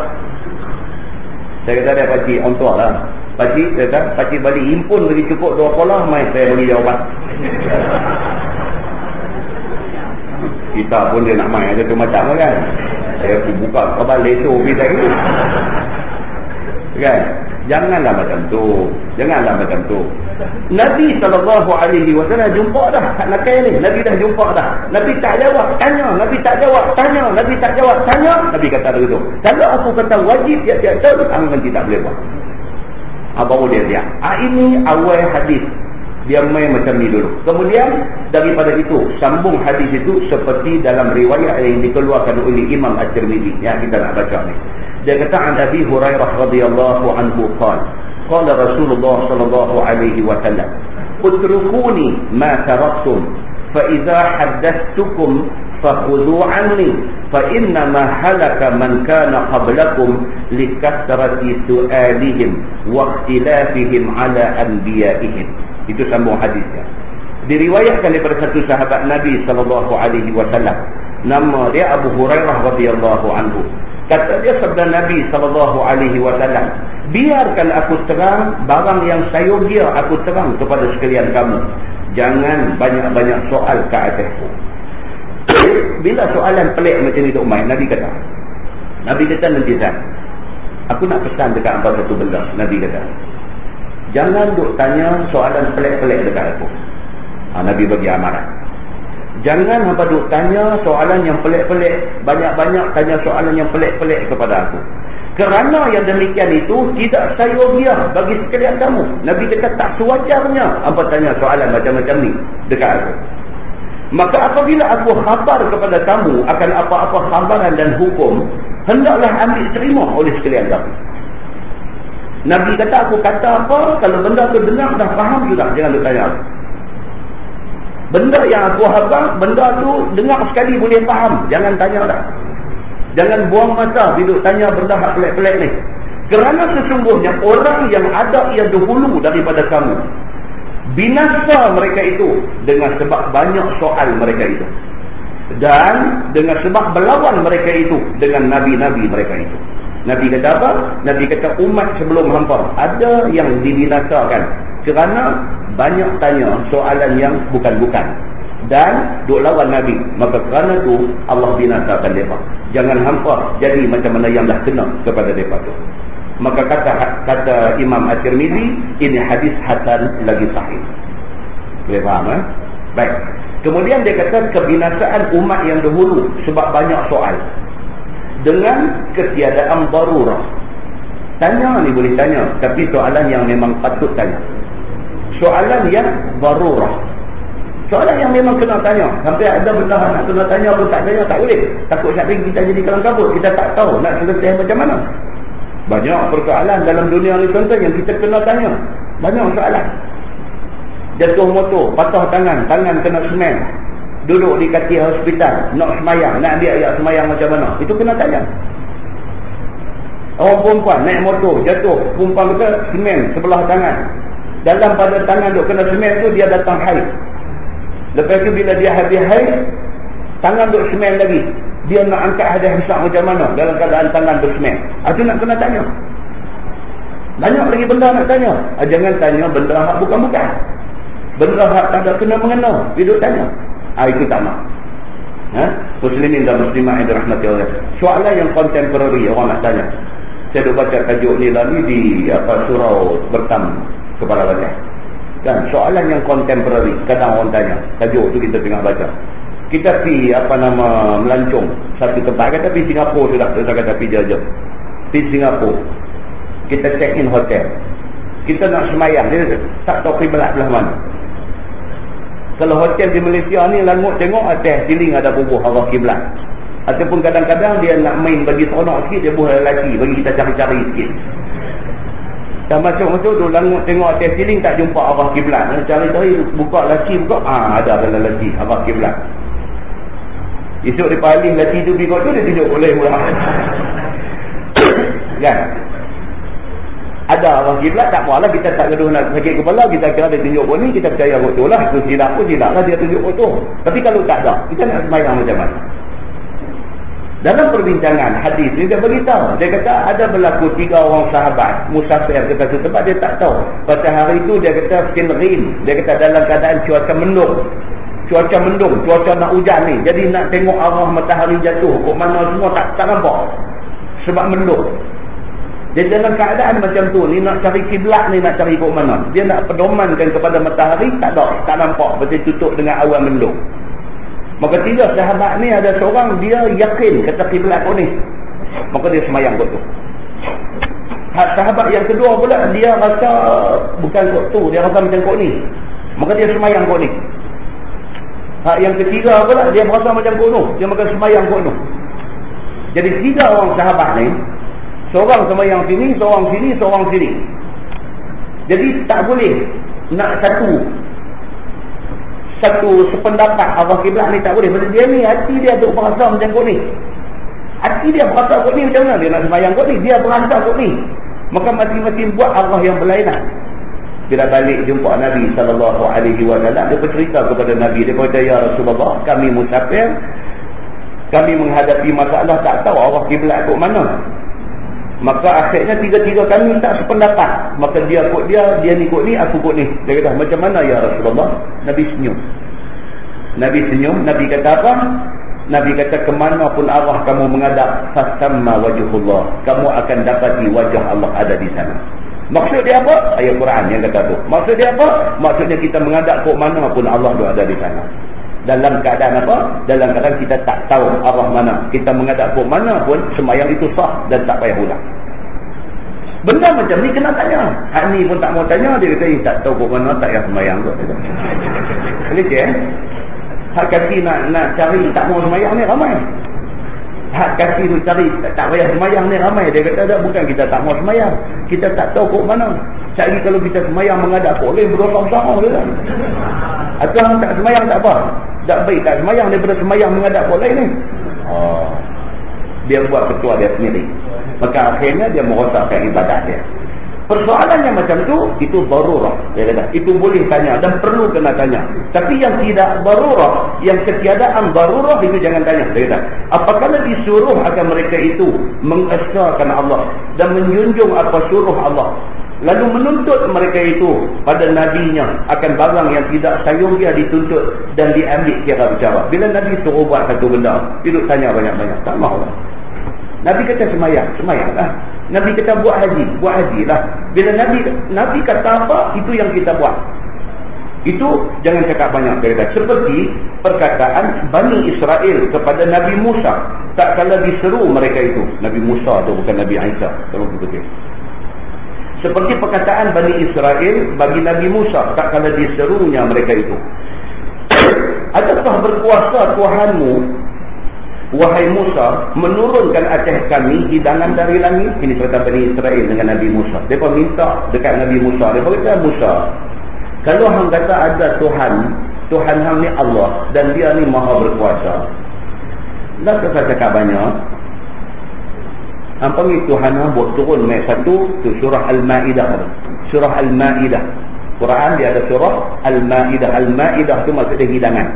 [SPEAKER 1] Saya kata dia pakcik orang tua lah. Pakcik, dia kata, pakcik balik himpun bagi cukup 2 polah, mai saya bagi jawapan. Kita pun dia nak main aja tu macam kan. Saya pergi buka khabar leso pergi tadi. Kan? Janganlah macam tu. Janganlah macam tu. Nabi SAW jumpa dah kat nakal ni. Nabi dah jumpa dah. Nabi tak jawab, tanya. Nabi tak jawab, tanya. Nabi tak jawab, tanya. Nabi kata begitu. Kalau aku kata wajib tiap-tiap tahun, nanti tak boleh buat. Baru dia lihat. Ini awal hadis. Dia main macam ni dulu. Kemudian daripada itu sambung hadis itu seperti dalam riwayat yang dikeluarkan oleh Imam At-Tirmidzi yang kita nak baca ni. Dia kata an Abi Hurairah radhiyallahu anhu qala Rasulullah sallallahu alaihi wasallam utrukuni ma taraktum fa idza haddathtukum fakhudhu anni fa inna ma halaka man kana qablakum likathrati su'alihim wa ikhtilafihim ala anbiya'ihim. Itu sambung hadisnya. Diriwayatkan daripada satu sahabat Nabi SAW. Nama dia Abu Hurairah radhiyallahu anhu. Kata dia sabda Nabi SAW, biarkan aku terang barang yang sayogia aku terang kepada sekalian kamu. Jangan banyak-banyak soal ke atasku. Bila soalan pelik macam ni Tok Mai, Nabi kata nanti Zat, aku nak pesan dekat hangpa satu benda. Nabi kata, jangan duk tanya soalan pelik-pelik dekat aku. Nabi bagi amaran. Jangan hangpa duk tanya soalan yang pelik-pelik, banyak-banyak tanya soalan yang pelik-pelik kepada aku. Kerana yang demikian itu tidak sayogiah bagi sekalian kamu. Nabi kata tak sewajarnya hangpa tanya soalan macam-macam ni dekat aku. Maka apabila aku khabar kepada kamu akan apa-apa khabaran dan hukum, hendaklah ambil terima oleh sekalian kamu. Nabi kata aku kata apa, kalau benda tu dengar dah faham sudah, jangan duk tanya aku. Benda yang aku khabar, benda tu dengar sekali boleh faham, jangan tanya dah. Jangan buang masa duduk tanya benda hak pelik-pelik ni. Kerana sesungguhnya orang yang ada yang dahulu daripada kamu, binasa mereka itu dengan sebab banyak soal mereka itu, dan dengan sebab berlawan mereka itu dengan nabi-nabi mereka itu. Nabi kata apa? Nabi kata umat sebelum hampa ada yang dibinasakan kerana banyak tanya soalan yang bukan-bukan dan duk lawan Nabi. Maka kerana tu Allah binasakan mereka. Jangan hampa jadi macam mana yang dah kena kepada mereka tu. Maka kata Imam At-Tirmidzi, ini hadis hasan lagi sahih. Boleh faham eh? Baik. Kemudian dia kata kebinasaan umat yang dahulu sebab banyak soal dengan ketiadaan darurah. Tanya ni boleh tanya, tapi soalan yang memang patut tanya. Soalan yang darurah. Soalan yang memang kena tanya. Sampai ada benda nak kena tanya pun tak tanya, tak boleh. Takut satu hari kita jadi kelam kabut. Kita tak tahu nak selesai macam mana. Banyak persoalan dalam dunia ni tuan-tuan yang kita kena tanya. Banyak soalan. Jatuh motor, patah tangan, tangan kena semen, duduk di kaki hospital, nak semayang, nak ambil ayat semayang macam mana, itu kena tanya. Orang perempuan naik motor, jatuh, perempuan kata semen sebelah tangan, dalam pada tangan duk kena semen tu dia datang haid. Lepas tu bila dia habis haid, tangan duk semen lagi, dia nak angkat hadis besar macam mana dalam keadaan tangan duk semen. Itu nak kena tanya. Banyak lagi benda nak tanya. Jangan tanya benda hak bukan-bukan, benda hak tak ada kena mengena, dia tanya. Itu tak nak. Muslimin dan muslimah yang dirahmati Allah. Soalan yang contemporary orang nak tanya. Saya dah baca tajuk ni lalu di surau Bertam Kepala Baca. Dan soalan yang contemporary, kadang orang tanya, tajuk tu kita tengah baca. Kita pergi melancong satu tempat, kata pergi Singapura sudah, kita kata pergi jauh-jauh. Pergi Singapura, kita check in hotel, kita nak semayang, dia tak tahu kiblat belah mana. Kalau hotel di Malaysia ni langut tengok atas siling ada bubuh arah kiblat. Ataupun kadang-kadang dia nak main bagi seronok sikit, dia buah lelaki bagi kita cari-cari sikit. Dah masuk-masuk tu langut tengok atas siling tak jumpa arah kiblat. Cari-cari buka lelaki, buka ada lelaki arah kiblat. Esok dia paling lelaki tu pergi tu, dia tunjuk boleh pula. Kan? Ada arah kiblat, tak apalah, kita tak gaduh nak sakit kepala, kita kira dia tunjuk pun ni, kita percaya betul lah. Itu silap pun silap lah, dia tunjuk betul. Tapi kalau tak ada, kita nak semayang macam mana? Dalam perbincangan hadis ni dia beritahu, dia kata ada berlaku 3 orang sahabat musafir ke satu tempat, dia tak tahu. Pada hari itu dia kata sinrin, dia kata dalam keadaan cuaca mendung, cuaca nak hujan ni, jadi nak tengok arah matahari jatuh kok mana semua tak nampak sebab mendung. Dia dalam keadaan macam tu ni, nak cari kiblat ni, nak cari kok mana, dia nak pedomankan kepada matahari, tak nampak, betul tutup dengan awan mendung. Maka 3 sahabat ni ada seorang dia yakin kata kiblat kau ni, maka dia semayang kot tu. Sahabat yang kedua pula dia rasa bukan kot tu, dia rasa macam kau ni, maka dia semayang kot ni. Yang ketiga pula dia merasa macam kot tu, dia maka semayang kot tu. Jadi 3 orang sahabat ni, seorang semayang sini, seorang sini. Jadi tak boleh nak satu sependapat arah kiblat ni, tak boleh. Sebab dia ni hati dia duk berasa macam kot ni, hati dia berasa kot ni, macam mana dia nak sembahyang kot ni, dia berasa kot ni, maka masing-masing buat arah yang berlainan. Bila balik jumpa Nabi SAW, dia bercerita kepada Nabi, dia kata, ya Rasulullah, kami musafir, kami menghadapi masalah tak tahu arah kiblat kot mana. Maka akhirnya 3 kami tak sependapat, maka dia ni kot ni, aku kot ni. Dia kata, macam mana ya Rasulullah? Nabi senyum. Nabi kata apa? Nabi kata, kemana pun arah kamu menghadap, fasamma wajhullah, kamu akan dapati wajah Allah ada di sana. Maksud dia apa? Ayat Quran yang kata tu. Maksud dia apa? Maksudnya kita menghadap kok mana pun Allah ada di sana. Dalam keadaan apa? Dalam keadaan kita tak tahu arah mana, kita menghadap kok mana pun, sembahyang itu sah dan tak payah ulang. Benda macam ni kena tanya. Hak ni pun tak mau tanya, dia kata, tak tahu kok mana, tak payah sembahyang kot. Boleh hak kaki nak cari tak mau sembahyang ni ramai. Hak kaki tu cari tak payah sembahyang ni ramai. Dia kata, bukan kita tak mau sembahyang, kita tak tahu kok mana. Cari kalau kita sembahyang menghadap kok lain, berdosa bersama dia kan. Atau orang tak sembahyang tak apa, tak baik tak sembahyang daripada sembahyang menghadap kok lain ni. Dia buat ketua dia sendiri, maka akhirnya dia merosakkan ibadat dia. Persoalannya macam tu, itu darurah. Dia kata, itu boleh tanya dan perlu kena tanya. Tapi yang tidak darurah, yang ketiadaan darurah, itu jangan tanya. Dia kata, apabila disuruh akan mereka itu mengesahkan Allah dan menjunjung apa suruh Allah, lalu menuntut mereka itu pada nabinya akan barang yang tidak sayangnya dituntut dan diambil kira bicara. Bila Nabi suruh buat satu benda, hidup tanya banyak-banyak, tak mahu lah. Nabi kata semayanglah. Nabi kata buat hajilah. Bila Nabi kata apa, itu yang kita buat. Itu jangan cakap banyak. Dia kata, seperti perkataan Bani Israel kepada Nabi Musa tak kala diseru mereka itu. Nabi Musa tu bukan Nabi Isa, kalau begitu. Seperti perkataan Bani Israel bagi Nabi Musa tak kala diserunya mereka itu. Adakah berkuasa Tuhanmu, wahai Musa, menurunkan atas kami hidangan dari langit? Ini cerita Bani Israel dengan Nabi Musa. Mereka minta dekat Nabi Musa. Mereka kata, Musa, kalau hang kata ada Tuhan, Tuhan hang ni Allah dan dia ni maha berkuasa, dah saya cakap banyak. Hang panggil Tuhan hang buat turun mai satu tu surah Al-Maidah. Surah Al-Maidah. Quran dia ada surah Al-Maidah. Al-Maidah tu maksudnya hidangan.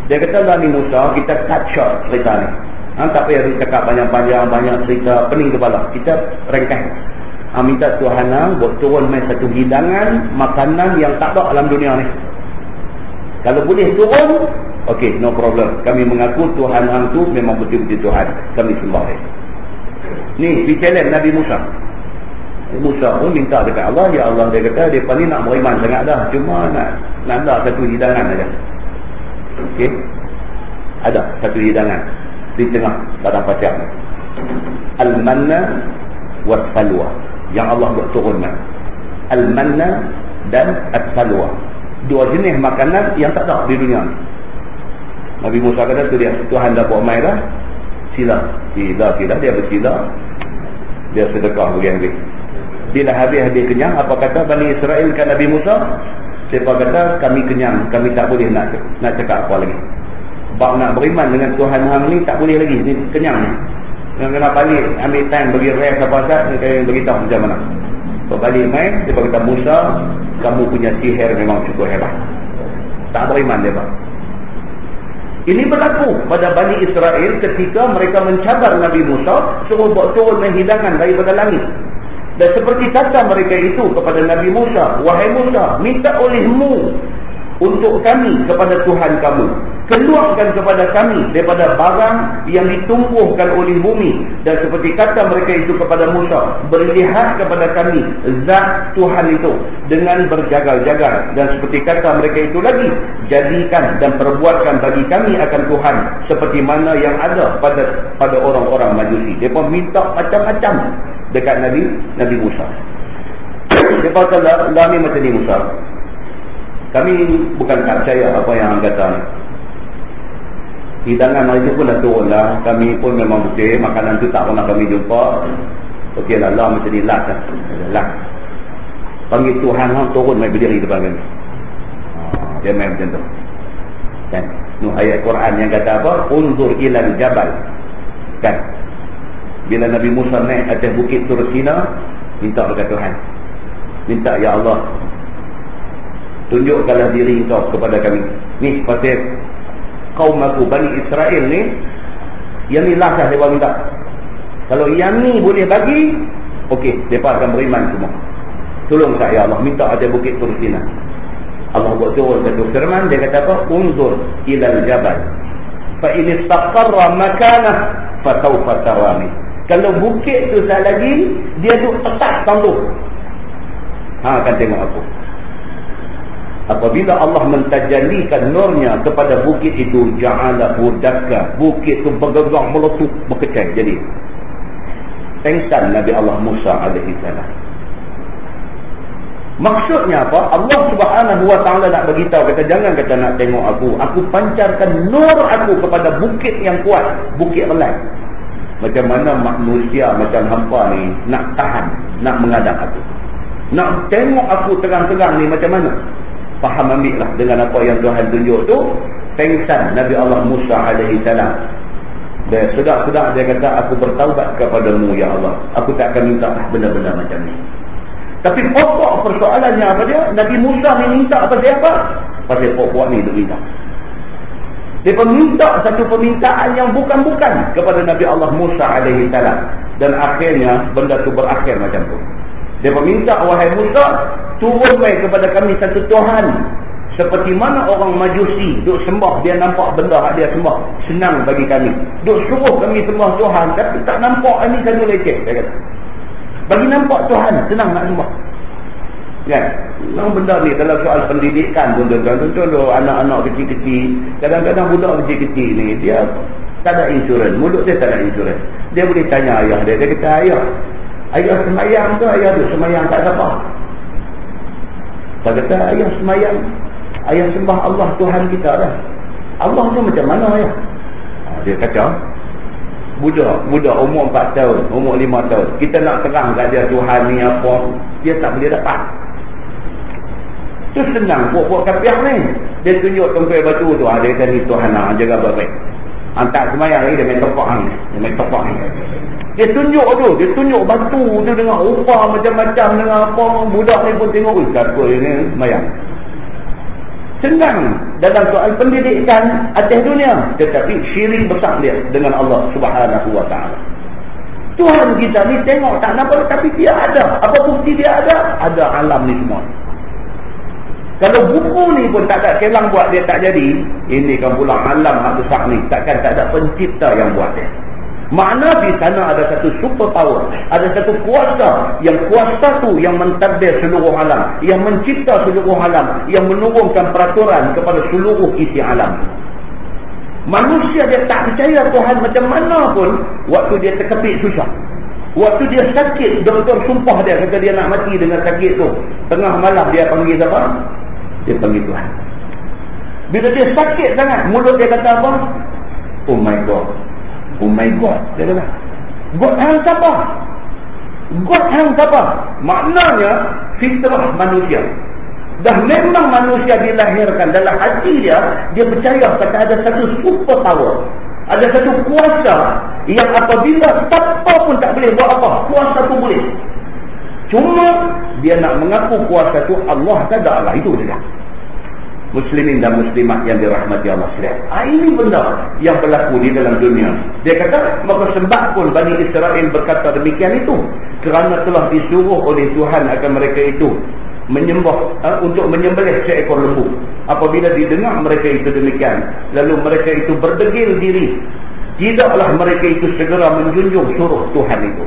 [SPEAKER 1] Dia kata lah ni Musa, kita cut short cerita ni. Hang tak payah cakap banyak-banyak, banyak cerita pening kepala. Kita ringkas. Minta Tuhan hang buat turun mai satu hidangan, makanan yang tak ada dalam dunia ni. Kalau boleh turun, okey, no problem. Kami mengaku Tuhan hang tu memang betul-betul Tuhan. Kami sembah dia. Ni, di challenge Nabi Musa. Musa pun minta dekat Allah, ya Allah, dia kata depa ni nak beriman sangat dah, cuma nak ada satu hidangan saja. Okey. Ada satu hidangan di tengah padang pasir. Al-manna wa salwa. Yang Allah buat turun. Al-manna dan as-salwa. Dua jenis makanan yang tak ada di dunia ni. Nabi Musa kata tu dia, Tuhan dah buat mai dah. Sila dia bersila. Dia sedekah bagi habis. Bila habis kenyang, apa kata Bani Israel kan Nabi Musa? Siapa kata kami kenyang, kami tak boleh nak cakap apa lagi. Bab nak beriman dengan Tuhan hang ni tak boleh lagi, ni kenyang ni. Yang kena balik ambil time bagi rest apa sat, ni kaya beritahu macam mana. Balik main, dia kata Musa, kamu punya sihir memang cukup hebat. Tak beriman dia Pak. Ini berlaku pada Bani Israel ketika mereka mencabar Nabi Musa suruh buat turun hidangan daripada langit. Dan seperti kata mereka itu kepada Nabi Musa, wahai Musa, minta olehmu untuk kami kepada Tuhan kamu, keluarkan kepada kami daripada barang yang ditumbuhkan oleh bumi. Dan seperti kata mereka itu kepada Musa, berlihat kepada kami zat Tuhan itu dengan berjagal-jagal. Dan seperti kata mereka itu lagi, jadikan dan perbuatkan bagi kami akan Tuhan seperti mana yang ada pada orang-orang Majusi. Mereka minta macam-macam dekat Nabi Musa. Dia kata lah ni macam ni Musa, kami bukan tak percaya apa yang anda kata ni. Hidangan hari tu pun dah turun lah, kami pun memang betul makanan tu tak pernah kami jumpa. Okey lah macam ni lah. Panggil Tuhan hang turun mai berdiri depan kami. Dia main macam tu kan. Ni ayat Quran yang kata apa, unzur ilal jabal kan. Bila Nabi Musa naik atas bukit Tur Sina, minta kepada Tuhan, minta ya Allah, tunjukkanlah diri engkau kepada kami. Ni pasal kaum aku Bani Israel ni, yang ni lah dia minta. Kalau yang ni boleh bagi, okey, mereka akan beriman semua. Tolong tak ya Allah, minta atas bukit Tur Sina. Allah buat turun satu firman, dia kata apa? Unzur ilal jabal fa in istaqarra makanah fa sawfa tarani. Kalau bukit tu tak lagi, dia tu tetap tangguh, akan tengok aku. Apabila Allah mentajalikan nurnya kepada bukit itu, ja'ala budaka, bukit itu bergegang, meletup, berkecai. Jadi pengsan Nabi Allah Musa alaihi salam. Maksudnya apa? Allah Subhanahu wa taala nak beritahu, kata jangan kata nak tengok aku pancarkan nur aku kepada bukit yang kuat, bukit relai. Macam mana manusia macam hampa ni nak tahan, nak menghadap aku, nak tengok aku terang-terang ni macam mana? Faham ambil lah dengan apa yang Tuhan tunjuk tu. Pengsan Nabi Allah Musa alaihi salam. Dan sedap-sedap dia kata, aku bertaubat kepadamu ya Allah, aku tak akan minta benda-benda macam ni. Tapi pokok persoalannya apa dia? Nabi Musa ni minta pasal apa? Pasal pokok ni dia minta. Dia minta satu permintaan yang bukan-bukan kepada Nabi Allah Musa alaihi salam. Dan akhirnya benda tu berakhir macam tu. Dia minta, wahai Musa, turun mai kepada kami satu Tuhan seperti mana orang Majusi duk sembah, dia nampak benda hak dia sembah senang bagi kami, duk suruh kami sembah Tuhan tapi tak nampak ini satu leceh. Dia kata bagi nampak Tuhan senang nak sembah kan. Memang benda ni dalam soal pendidikan pun contoh anak-anak kecil-kecil, kadang-kadang budak kecil-kecil ni dia tak ada insurans, mulut dia tak ada insurans. Dia boleh tanya ayah dia, dia kata ayah, Ayah semayang ke ayah tu semayang tak ada apa. Tak kata ayah semayang, ayah sembah Allah Tuhan kita dah. Allah tu macam mana ayah? Dia kata budak umur 4 tahun, umur 5 tahun, kita nak terang kat dia Tuhan ni apa, dia tak boleh dapat. Tu senang buat kapiah ni. Dia tunjuk tempat batu tu, dia kata ni Tuhan nak jaga baik-baik. Hantar semayang lagi dia main topak ni. Dia tunjuk batu tu dengan rupa macam-macam, dengan apa. Budak ni pun tengok, siapa ni semayang. Senang dalam soal pendidikan atas dunia, tetapi syirik besar dia dengan Allah Subhanahu wa ta'ala. Tuhan kita ni tengok tak nampak, tapi dia ada. Apa bukti dia ada? Ada alam ni semua. Kalau buku ni pun tak ada kelang buat dia tak jadi, ini kan pula alam yang besar ni, takkan tak ada pencipta yang buat dia. Makna di sana ada satu super power, ada satu kuasa, yang kuasa tu yang mentadbir seluruh alam, yang mencipta seluruh alam, yang menurunkan peraturan kepada seluruh isi alam. Manusia dia tak percaya Tuhan macam mana pun, waktu dia terkepit susah, waktu dia sakit, doktor sumpah dia kata dia nak mati dengan sakit tu, tengah malam dia panggil siapa? Dia panggil Tuhan. Bila dia sakit sangat, mulut dia kata apa? Oh my God, oh my God, dia kata God hang siapa? God hang siapa? Maknanya fitrah manusia, dah memang manusia dilahirkan dalam hati dia, dia percaya kata ada satu super power, ada satu kuasa yang apabila siapa pun tak boleh buat apa, kuasa tu boleh. Cuma dia nak mengaku kuasa tu Allah tak ada, Allah itu saja. Muslimin dan muslimat yang dirahmati Allah sekalian, ini benda yang berlaku di dalam dunia. Dia kata maka sebab pun Bani Israel berkata demikian itu, kerana telah disuruh oleh Tuhan akan mereka itu menyembah untuk menyembelih seekor lembu. Apabila didengar mereka itu demikian, lalu mereka itu berdegil diri, tidaklah mereka itu segera menjunjung suruh Tuhan itu.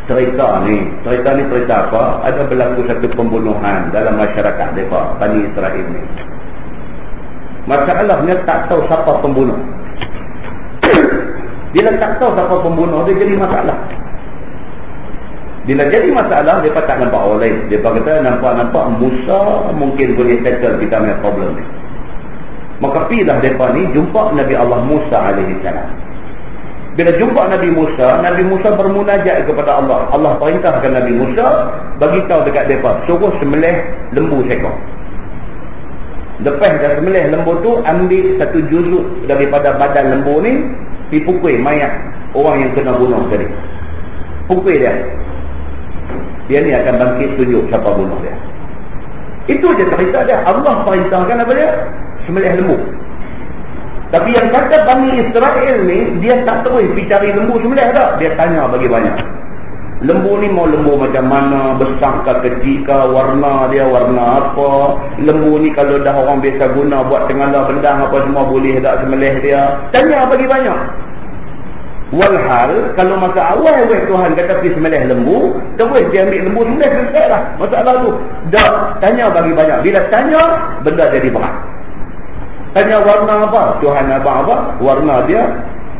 [SPEAKER 1] Cerita ni cerita apa? Ada berlaku satu pembunuhan dalam masyarakat mereka, Bani Israel ni. Masalahnya tak tahu siapa pembunuh. Bila tak tahu siapa pembunuh, dia jadi masalah. Bila jadi masalah, dia tak nampak orang lain. Dia kata nampak Musa mungkin boleh settle kita punya problem ni. Maka pilah mereka ni jumpa Nabi Allah Musa alaihi salam. Bila jumpa Nabi Musa bermunajat kepada Allah. Allah perintahkan Nabi Musa bagi tahu dekat mereka, suruh sembelih lembu seekor. Lepas dah sembelih lembu tu, ambil satu juzuk daripada badan lembu ni, dipukul mayat orang yang kena bunuh tadi. Pukul dia. Dia ni akan bangkit tunjuk siapa bunuh dia. Itu je cerita dia. Allah perintahkan apa dia? Sembelih lembu. Tapi yang kata Bani Israel ni, dia tak terus pergi cari lembu sembelih tak. Dia tanya bagi banyak. Lembu ni mau lembu macam mana, besar ke kecil ke, warna dia warna apa. Lembu ni kalau dah orang biasa guna buat tengala bendang apa semua boleh tak sembelih dia. Tanya bagi banyak. Walhal kalau masa awal Tuhan kata pergi sembelih lembu, terus dia ambil lembu sembelih, selesai lah masalah tu. Dah tanya bagi banyak. Bila tanya, benda jadi berat. Tanya warna apa? Tuhan apa? Warna dia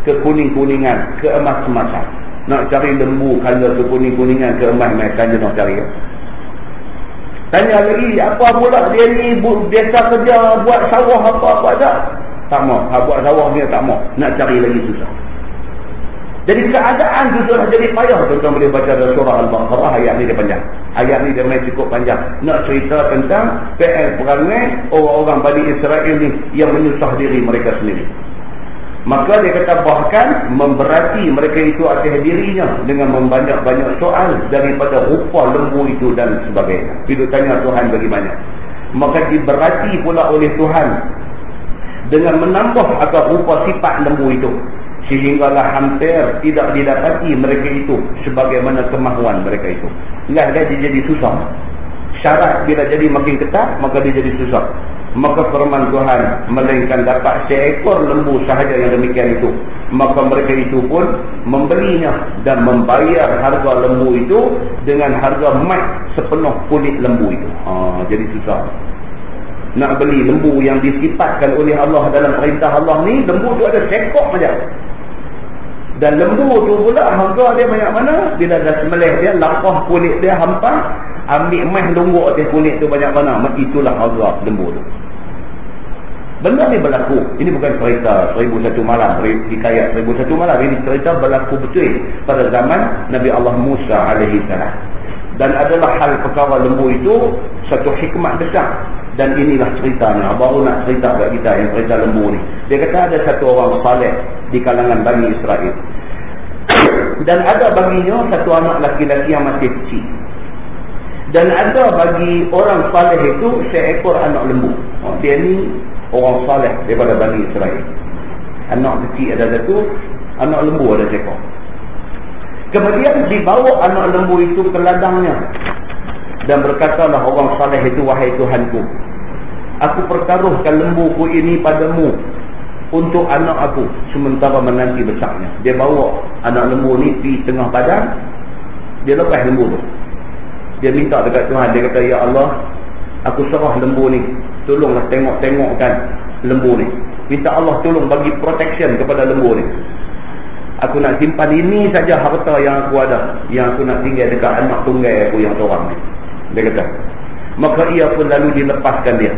[SPEAKER 1] kekuning-kuningan, keemas-emasan. Nak cari lembu color kekuning-kuningan, keemas-emasan je nak cari. Tanya lagi, apa pula dia ni biasa kerja buat sawah apa-apa tak? Tak mau. Buat sawah dia tak mau. Nak cari lagi susah. Jadi keadaan tu sudah jadi payah. Tuan-tuan boleh baca dalam surah Al-Baqarah, ayat ni dia panjang. Ayat ni dia main cukup panjang. Nak cerita tentang PL perangai orang-orang Bani Israel ni yang menyusah diri mereka sendiri. Maka dia kata bahkan memberati mereka itu atas dirinya dengan membanyak-banyak soal daripada rupa lembu itu dan sebagainya. Bila tanya Tuhan bagi banyak. Maka diberati pula oleh Tuhan dengan menambah agar rupa sifat lembu itu, sehinggalah hampir tidak didapati mereka itu sebagaimana kemahuan mereka itu. Lah dia jadi susah. Syarat bila jadi makin ketat, maka dia jadi susah. Maka firman Tuhan, melainkan dapat seekor lembu sahaja yang demikian itu. Maka mereka itu pun membelinya dan membayar harga lembu itu dengan harga emas sepenuh kulit lembu itu. Jadi susah. Nak beli lembu yang disifatkan oleh Allah dalam perintah Allah ni, lembu tu ada sekok saja. Dan lembu tu pula harga dia banyak mana? Bila dah sembelih dia, lapah kulit dia hampas, ambil meh lungguk atas kulit tu banyak mana? Itulah harga lembu tu. Benda ni berlaku. Ini bukan cerita 1001 malam, hikayat 1001 malam. Ini cerita berlaku betul pada zaman Nabi Allah Musa alaihi salam. Dan adalah hal perkara lembu itu satu hikmah besar. Dan inilah ceritanya. Baru nak cerita kat kita yang cerita lembu ni. Dia kata ada satu orang saleh di kalangan Bani Israel. Dan ada baginya satu anak laki-laki yang masih kecil. Dan ada bagi orang saleh itu seekor anak lembu. Dia ni orang saleh daripada Bani Israel. Anak kecil ada satu, anak lembu ada seekor. Kemudian dibawa anak lembu itu ke ladangnya. Dan berkatalah orang saleh itu, wahai Tuhanku, aku pertaruhkan lembuku ini padamu untuk anak aku sementara menanti besarnya. Dia bawa anak lembu ni di tengah badan, dia lepas lembu tu. Dia minta dekat Tuhan, dia kata, ya Allah, aku serah lembu ni, tolonglah tengok-tengokkan lembu ni. Minta Allah tolong bagi protection kepada lembu ni. Aku nak simpan ini saja harta yang aku ada, yang aku nak tinggal dekat anak tunggal aku yang seorang ni. Dia kata. Maka ia pun lalu dilepaskan dia.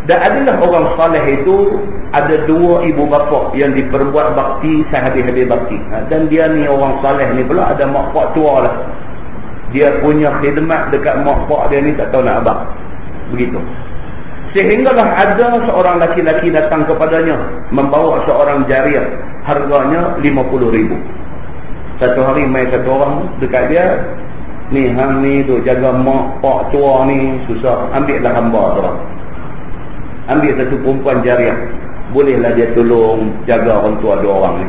[SPEAKER 1] Dan adalah orang saleh itu ada dua ibu bapa yang diperbuat bakti sehabis-habis bakti. Dan dia ni orang saleh ni pula ada mak pak tua lah. Dia punya khidmat dekat mak pak dia ni tak tahu nak abang. Begitu. Sehinggalah ada seorang laki-laki datang kepadanya membawa seorang jariah, harganya 50,000. Satu hari mai satu orang dekat dia, ni hang ni duk jaga mak pak tua ni susah, ambillah hamba orang. Ambil satu perempuan jariah, bolehlah dia tolong jaga orang tua dua orang ni.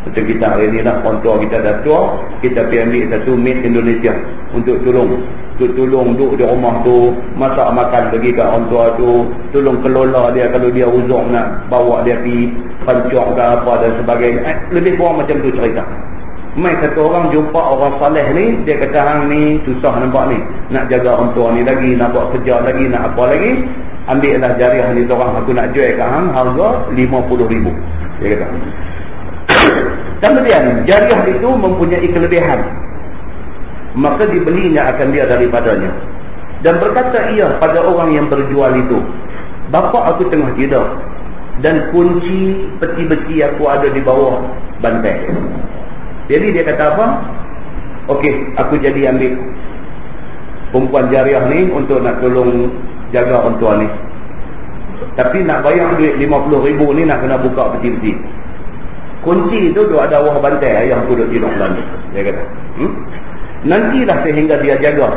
[SPEAKER 1] Macam kita hari ni lah, orang tua kita dah tua, kita pergi ambil satu maid Indonesia untuk tolong duduk di rumah tu, masak makan bagi kat orang tua tu, tolong kelola dia kalau dia uzur nak bawa dia pergi pancok ke apa dan sebagainya. Lebih kurang macam tu cerita. Mai satu orang jumpa orang saleh ni, dia kata hang ni susah nampak ni, nak jaga orang tua ni lagi, nak buat kerja lagi, nak apa lagi, ambillah jariah ni orang, aku nak jual kat hang harga 50,000. Dia kata. Kemudian jariah itu mempunyai kelebihan, maka dibelinya akan dia daripadanya. Dan berkata ia pada orang yang berjual itu, bapa aku tengah tidur dan kunci peti besi aku ada di bawah bantai. Jadi dia kata apa? Okey, aku jadi ambil perempuan jariah ni untuk nak tolong jaga orang tua ni. Tapi nak bayar duit 50,000 ni nak kena buka peti-peti. Kunci tu duk ada bawah bantai, ayah aku duk tidur dalam tu. Dia kata, nantilah sehingga dia jaga.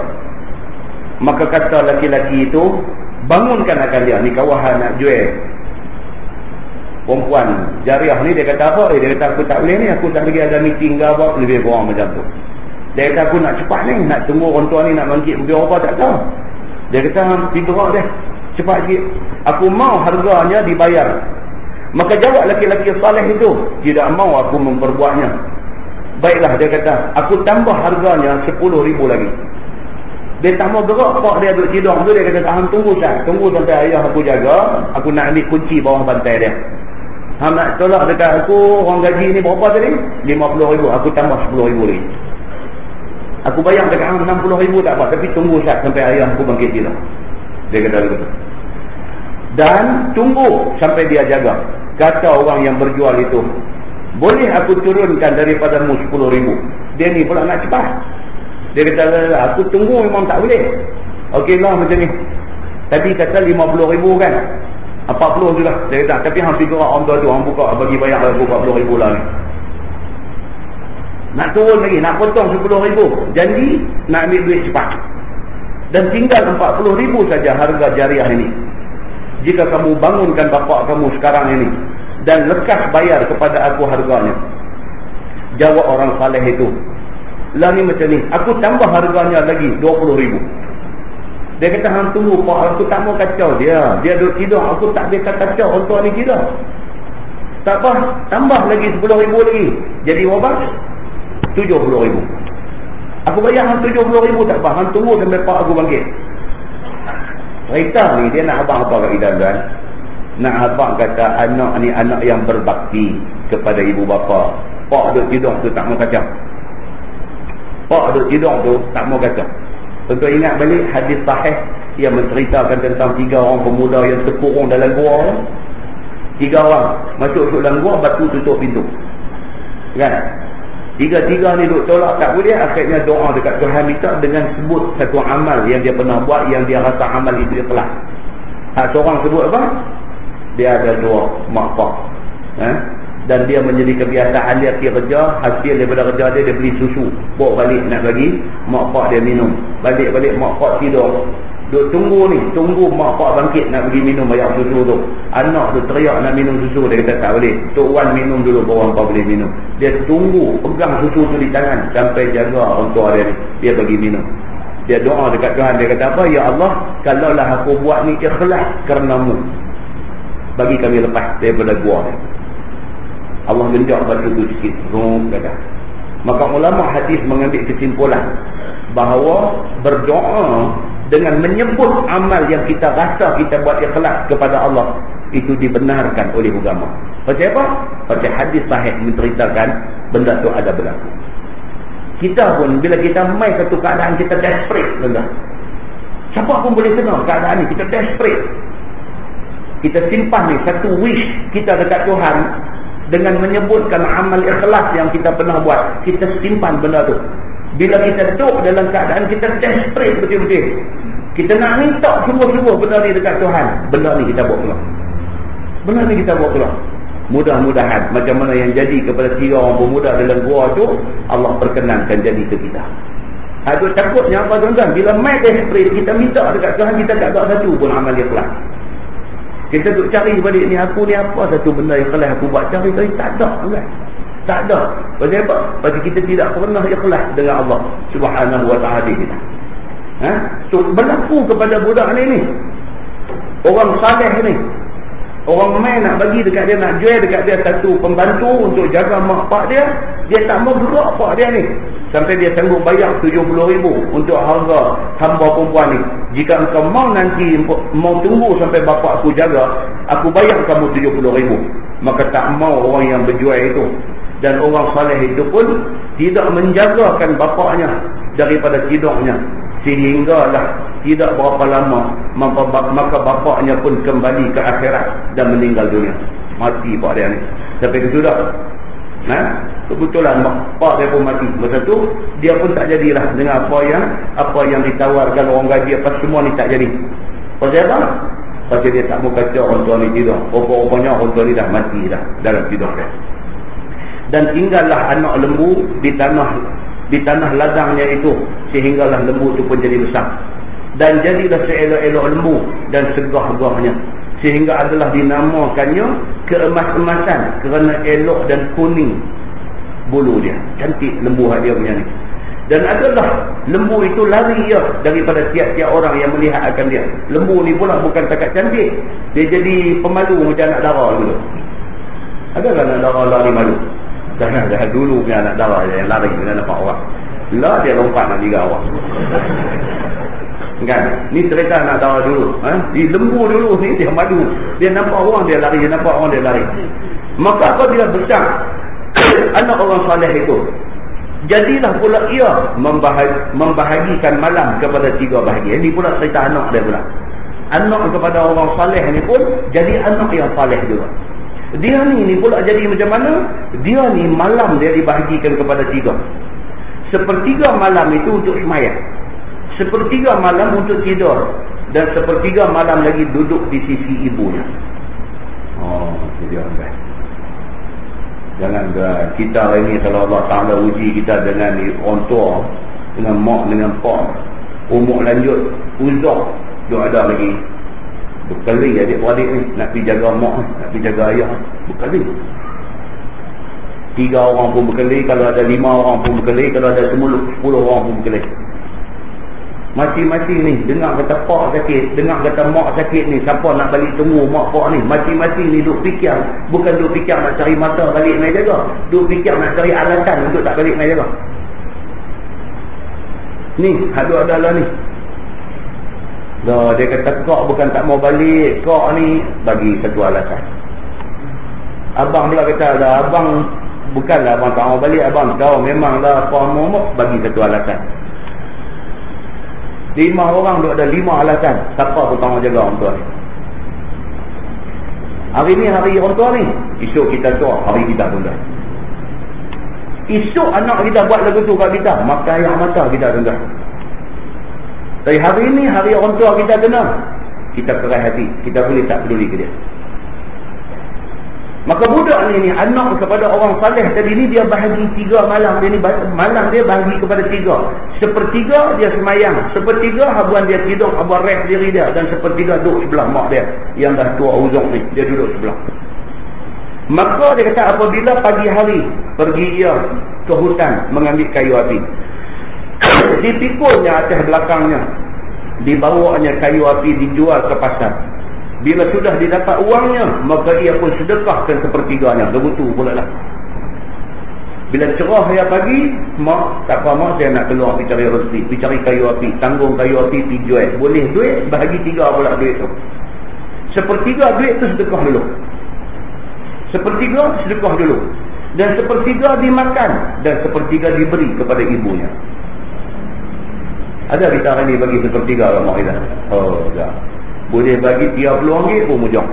[SPEAKER 1] Maka kata laki-laki itu, bangunkan akan dia. Ni kawahan nak jual perempuan jariah ni. Dia kata apa? Dia kata aku tak boleh ni, aku tak lagi ada meeting ke apa. Lebih kurang macam tu. Dia kata aku nak cepat ni, nak tunggu orang tua ni nak bangkit pergi apa tak tahu. Dia kata tidur dia, cepat sikit, aku mau harganya dibayar. Maka jawab laki-laki saleh itu, tidak mau aku memperbuatnya. Baiklah, dia kata, aku tambah harganya 10,000 lagi. Dia tak mau gerak, pak dia duduk tidur tu. Dia kata, hang tunggu sah, tunggu sampai ayah aku jaga, aku nak ambil kunci bawah bantai dia. Hang nak tolak dekat aku, orang gaji ni berapa tadi? 50,000, aku tambah 10,000 lagi. Aku bayar dekat hang 60,000 tak apa, tapi tunggu sah sampai ayah aku bangkit tidur. Dia kata begitu. Dan tunggu sampai dia jaga. Kata orang yang berjual itu, boleh aku turunkan daripadamu 10,000. Dia ni pula nak cepat. Dia kata, aku tunggu memang tak boleh. Okeylah macam ni. Tadi kata 50,000 kan, 40 je lah. Dia kata, tapi hang pergi gerak orang tua tu, hang buka bagi bayar aku 40,000 lah ni. Nak turun lagi, nak potong 10,000. Janji nak ambil duit cepat. Dan tinggal 40,000 saja harga jariah ini. Jika kamu bangunkan bapa kamu sekarang ini dan lekas bayar kepada aku harganya. Jawab orang saleh itu, lah ni macam ni, aku tambah harganya lagi 20,000. Dia kata, hang tunggu pak, aku tak mau kacau dia. Dia duduk tidur, aku tak boleh kacau orang tua ni tidur. Tak apa, tambah lagi 10,000 lagi. Jadi berapa? 70,000. Aku bayar hang 70,000 tak apa, hang tunggu sampai pak aku bangkit. Cerita ni dia nak abang apa kat kita tuan? Nak abang kata anak ni anak yang berbakti kepada ibu bapa. Pak duduk tidur tu tak mau kacau. Pak duduk tidur tu tak mau kacau. Tentu ingat balik hadis sahih yang menceritakan tentang 3 orang pemuda yang terkurung dalam gua. 3 orang masuk dalam gua, batu tutup pintu. Kan? 3 ni duk tolak tak boleh. Akhirnya doa dekat Tuhan, minta dengan sebut satu amal yang dia pernah buat, yang dia rasa amal itu ikhlas. Seorang sebut apa? Dia ada 2 mak pak. Dan dia menjadi kebiasaan dia kerja, hasil daripada kerja dia beli susu, bawa balik nak bagi mak pak dia minum. Balik-balik mak pak tidur, duk tunggu mak pak bangkit nak pergi minum air susu tu. Anak tu teriak nak minum susu, dia kata tak boleh, Tok Wan minum dulu baru hangpa boleh minum. Dia tunggu, pegang susu tu di tangan sampai jaga orang tua dia ni, dia bagi minum. Dia doa dekat Tuhan, dia kata apa? Ya Allah, kalaulah aku buat ni ikhlas kerana-Mu, bagi kami lepas daripada gua ni. Allah genjak batu tu sikit, kata. Maka ulama hadis mengambil kesimpulan bahawa berdoa dengan menyebut amal yang kita rasa kita buat ikhlas kepada Allah, itu dibenarkan oleh agama. Pasal apa? Pasal hadis sahih menceritakan benda tu ada berlaku. Kita pun bila kita mai satu keadaan kita desperate, benda. Siapa pun boleh kena keadaan ni, kita desperate. Kita simpan ni satu wish kita dekat Tuhan dengan menyebutkan amal ikhlas yang kita pernah buat. Kita simpan benda tu. Bila kita duduk dalam keadaan kita desperate betul-betul, kita nak minta semua-semua benda ni dekat Tuhan, benda ni kita buat keluar. Benda ni kita buat keluar. Mudah-mudahan macam mana yang jadi kepada 3 orang pemuda dalam gua tu, Allah perkenankan jadi ke kita. Aduh, takutnya apa tuan-tuan, bila mai desperate kita minta dekat Tuhan, kita tak ada satu pun amal ikhlas. Kita duk cari balik ni, aku ni apa satu benda ikhlas aku buat, cari tak ada kan? Tak ada. Pasal apa? Pasal kita tidak pernah ikhlas dengan Allah Subhanahu wa ta'ala kita. So berlaku kepada budak ni. Orang saleh ni, orang main nak bagi dekat dia, nak jual dekat dia satu pembantu untuk jaga mak pak dia, dia tak mau gerak pak dia ni. Sampai dia sanggup bayar 70,000 untuk harga hamba perempuan ni. Jika engkau mau nanti mau tunggu sampai bapa aku jaga, aku bayar kamu 70,000. Maka tak mau orang yang berjual itu. Dan orang saleh itu pun tidak menjagakan bapaknya daripada tidurnya, sehinggalah tidak berapa lama maka bapaknya pun kembali ke akhirat dan meninggal dunia. Mati pak dia ni. Sampai ke sudah. Kebetulan pak dia pun mati. Masa tu dia pun tak jadilah dengan apa yang ditawarkan orang gaji apa semua ni tak jadi. Pasal apa? Pasal dia tak mau kacau orang tua ni tidur. Rupanya orang tua ni dah mati dah dalam tidur dia. Dan tinggallah anak lembu di tanah ladangnya itu, sehinggalah lembu itu pun jadi besar. Dan jadilah seelok-elok lembu dan segah-gahnya, sehingga adalah dinamakannya keemas-emasan kerana elok dan kuning bulu dia. Cantik lembu dia punya ni. Dan adalah lembu itu lari daripada tiap-tiap orang yang melihat akan dia. Lembu ni pula bukan takat cantik, dia jadi pemalu macam anak dara dulu. Adakah anak dara lari malu? Jangan dulu punya anak dara yang lari bila nampak orang. Lah dia lompat nak liga awak. Kan? Ni cerita anak dara dulu. Di lembu dulu ni dia madu. Dia nampak orang dia lari, dia nampak orang dia lari. Maka apabila besar anak orang saleh itu, jadilah pula ia membahagikan malam kepada 3 bahagian. Ini pula cerita anak dia pula. Anak kepada orang saleh ni pun jadi anak yang saleh juga. Dia ni pula jadi macam mana? Dia ni malam dia dibahagikan kepada 3. Sepertiga malam itu untuk sembahyang, sepertiga malam untuk tidur, dan sepertiga malam lagi duduk di sisi ibunya. Jadi orang. Jangan kita hari ni kalau Allah Ta'ala uji kita dengan orang tua, dengan mak, dengan pak, umur lanjut, uzur, dia ada lagi berkali adik-beradik ni nak pergi jaga mak, nak pergi jaga ayah, berkali. 3 orang pun berkeli, kalau ada 5 orang pun berkeli, kalau ada 10 orang pun berkeli. Mati-mati ni dengar kata pak sakit, dengar kata mak sakit ni, siapa nak balik tunggu mak pak ni? Mati-mati ni duk fikir, bukan duk fikir nak cari mata balik mai jaga, duk fikir nak cari alasan untuk tak balik mai jaga. Ni ada lah ni. Dia kata kak bukan tak mau balik, kak ni bagi satu alasan. Abang pula kata abang Bukanlah abang tak mau balik, abang tahu memanglah apa mau bagi satu alasan. 5 orang duk ada 5 alasan. Siapa pun tak mau jaga orang tua ni. Hari ni hari orang tua ni, esok kita tua, hari kita pun dah. Esok anak kita buat lagu tu kat kita, maka air mata kita tengah. Tapi hari ni hari orang tua kita kena, kita keras hati, kita boleh tak peduli ke dia. Maka budak ni anak kepada orang saleh tadi ni, dia bahagi 3 malam dia ni, malam dia bahagi kepada 3. Sepertiga dia semayang, sepertiga habuan dia tidur, habuan rest diri dia, dan sepertiga duduk sebelah mak dia yang dah tua uzung ni, dia duduk sebelah. Maka dia kata apabila pagi hari pergi ia ke hutan mengambil kayu api, dipikulnya atas belakangnya, dibawanya kayu api dijual ke pasar. Bila sudah didapat uangnya, maka ia pun sedekahkan sepertiganya. Begitu pula lah. Bila cerah ya pagi, mak tak apa, mak saya nak keluar pergi cari rezeki, pergi cari kayu api, tanggung kayu api, pergi jual. Boleh duit, bahagi 3 pula duit tu. Sepertiga duit tu sedekah dulu. Sepertiga sedekah dulu. Dan sepertiga dimakan, dan sepertiga diberi kepada ibunya. Ada kita hari ni bagi sepertiga lah mak kita? Oh, tak. Boleh bagi RM30 pun mujang.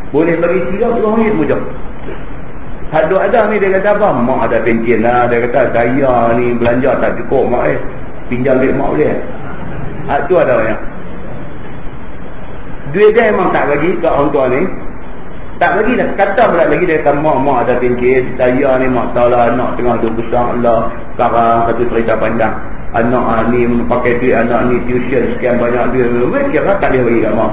[SPEAKER 1] Boleh bagi RM30 mujang. Ada ni dia kata apa? Mak ada pencen lah. Dia kata saya ni belanja tak cukup mak pinjam duit mak boleh. Tu ada banyak. Duit dia memang tak bagi kat orang tua ni. Tak bagi dah. Kata pula lagi dia kata mak ada pencen. Saya ni mak tahu lah anak tengah tu besar lah. Sekarang satu cerita panjang. Anak ni pakai duit anak ni tuition sekian banyak duit. Kira tak boleh bagi kat mak.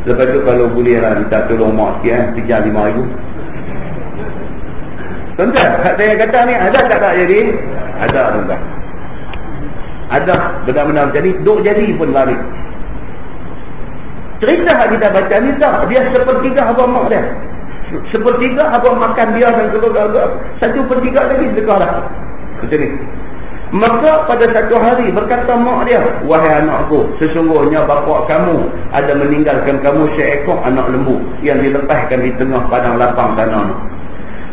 [SPEAKER 1] Lepas tu kalau boleh lah minta tolong mak sikit pinjam RM5,000. Tuan-tuan, saya kata ni ada tak jadi? Ada tuan-tuan. Ada benar-benar macam ni. Duk jadi pun lari. Cerita yang kita baca ni tak, dia sepertiga abang mak dia. Sepertiga abang makan dia dan keluarga. 1/3 lagi sedekah dah. Macam ni. Maka pada satu hari berkata mak dia, wahai anakku, sesungguhnya bapa kamu ada meninggalkan kamu seekor anak lembu yang dilepaskan di tengah padang lapang tanah.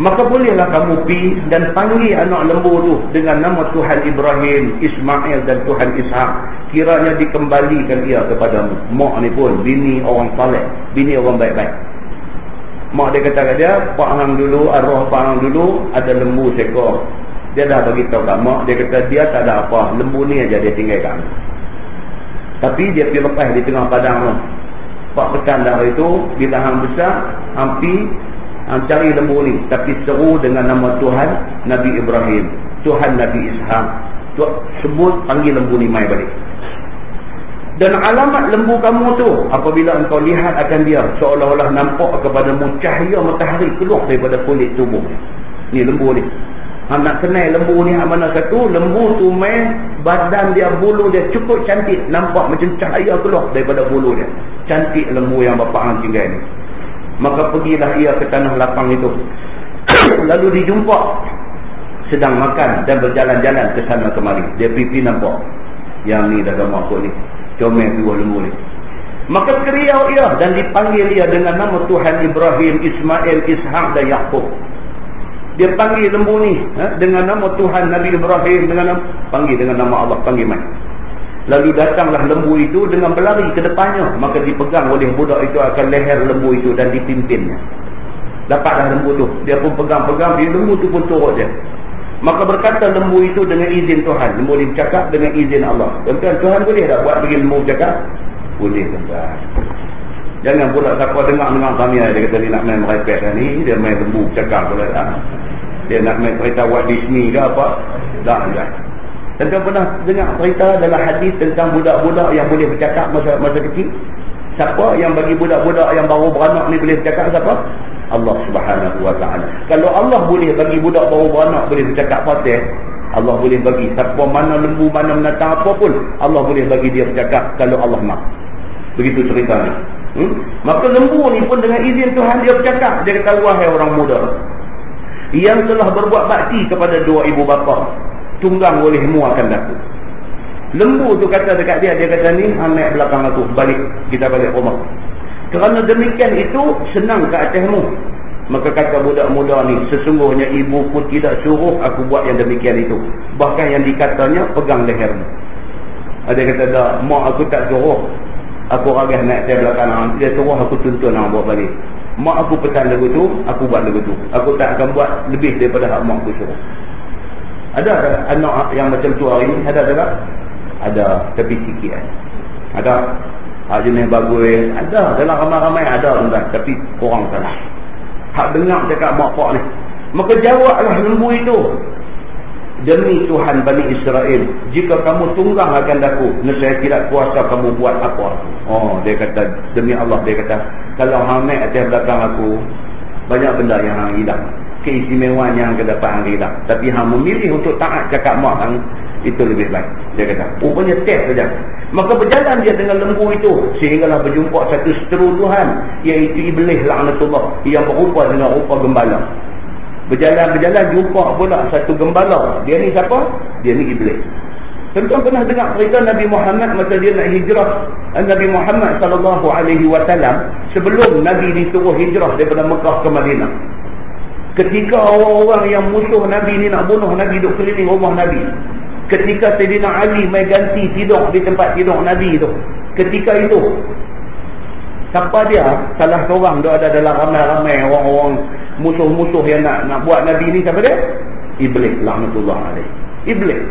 [SPEAKER 1] Maka bolehlah kamu pergi dan panggil anak lembu tu dengan nama Tuhan Ibrahim, Ismail dan Tuhan Ishak. Kiranya dikembalikan ia kepadamu. Mak ni pun bini orang saleh, bini orang baik-baik. Mak dia kata kat dia, Pak Hang dulu, arwah Pak Hang dulu ada lembu seekor. Dia dah bagi tahu kat mak, dia kata dia tak ada apa, lembu ni aja dia tinggalkan. Tapi dia pergi lepas di tengah padang tu. Pak pekan dah itu, bila hang besar, hampir cari lembu ni, tapi seru dengan nama Tuhan Nabi Ibrahim, Tuhan Nabi Ishak. Sebut panggil lembu ni mai balik. Dan alamat lembu kamu tu, apabila engkau lihat akan dia, seolah-olah nampak kepadamu cahaya matahari keluar daripada kulit tubuh ni lembu ni. Nak kenal lembu ni mana satu? Lembu tu main badan dia, bulu dia cukup cantik, nampak macam cahaya keluar daripada bulu dia. Cantik lembu yang bapa hang tinggal ni. Maka pergilah ia ke tanah lapang itu. Lalu dijumpa sedang makan dan berjalan-jalan ke sana kemari. Dia pipi nampak yang ni dah gambar kot ni, comel dua lembu ni. Maka keriau ia dan dipanggil ia dengan nama Tuhan Ibrahim, Ismail, Ishak dan Yaqub. Dia panggil lembu ni dengan nama Tuhan Nabi Ibrahim, dengan nama, panggil dengan nama Allah, panggil mai. Lalu datanglah lembu itu dengan berlari ke depannya, maka dipegang oleh budak itu akan leher lembu itu dan dipimpinnya. Dapatlah lembu tu, dia pun pegang-pegang, dia lembu tu pun turut dia. Maka berkata lembu itu dengan izin Tuhan. Lembu ni bercakap dengan izin Allah. Tuan-tuan, Tuhan boleh tak buat bagi lembu bercakap? Boleh tuan-tuan. Jangan pula siapa dengar kami dia kata ni nak main merepek dah ni, dia main lembu bercakap pula tak. Dia nak main cerita Walt Disney ke apa? Tak. Tuan-tuan pernah dengar cerita dalam hadis tentang budak-budak yang boleh bercakap masa kecil? Siapa yang bagi budak-budak yang baru beranak ni boleh bercakap? Siapa? Allah Subhanahu wa ta'ala. Kalau Allah boleh bagi budak baru beranak boleh bercakap fatih, Allah boleh bagi siapa mana lembu, mana binatang apa pun, Allah boleh bagi dia bercakap kalau Allah mahu. Begitu ceritanya. Maka lembu ni pun dengan izin Tuhan dia bercakap. Dia kata, wahai orang muda yang telah berbuat bakti kepada dua ibu bapa, tunggang olehmu akan datang. Lembu tu kata dekat dia kata ni, naik belakang aku, balik, kita balik rumah. Kerana demikian itu senang ke atasmu. Maka kata budak muda ni, sesungguhnya ibuku tidak suruh aku buat yang demikian itu. Bahkan yang dikatanya, pegang lehermu. Ada kata, tak, mak aku tak suruh aku ragas naik atas belakang. Dia suruh aku tuntun orang buat balik. Mak aku pesan lagu tu, aku buat lagu tu. Aku tak akan buat lebih daripada hak mak aku suruh. Ada anak yang macam tu hari ni? Ada tak? Ada, tapi sikit kan. Ada hak jenis bagus. Ada, dalam ramai-ramai ada tuan, tapi korang salah. Hak dengar cakap mak pak ni. Maka jawablah lembu itu, demi Tuhan Bani Israel, jika kamu tunggang akan daku, nescaya tidak kuasa kamu buat apa. Oh, dia kata, demi Allah, dia kata, kalau hang naik atas belakang aku, banyak benda yang hang hilang, keistimewaan yang hang dapat hang hilang. Tapi hang memilih untuk taat cakap mak hang, itu lebih baik. Dia kata, rupanya test saja. Maka berjalan dia dengan lembu itu, sehinggalah berjumpa satu seteru Tuhan, iaitu Iblis laknatullah, yang berupa dengan rupa gembala. Berjalan-berjalan jumpa pula satu gembala. Dia ni siapa? Dia ni Iblis. Tuan-tuan pernah dengar cerita Nabi Muhammad masa dia nak hijrah. Nabi Muhammad SAW sebelum Nabi disuruh hijrah daripada Mekah ke Madinah, ketika orang-orang yang musuh Nabi ni nak bunuh Nabi, duduk keliling rumah Nabi. Ketika Sayyidina Ali mai ganti tidur di tempat tidur Nabi tu, ketika itu siapa dia? Salah seorang dia ada dalam ramai-ramai orang-orang musuh-musuh yang nak buat Nabi ni. Siapa dia? Iblis laknatullah alaih. Iblis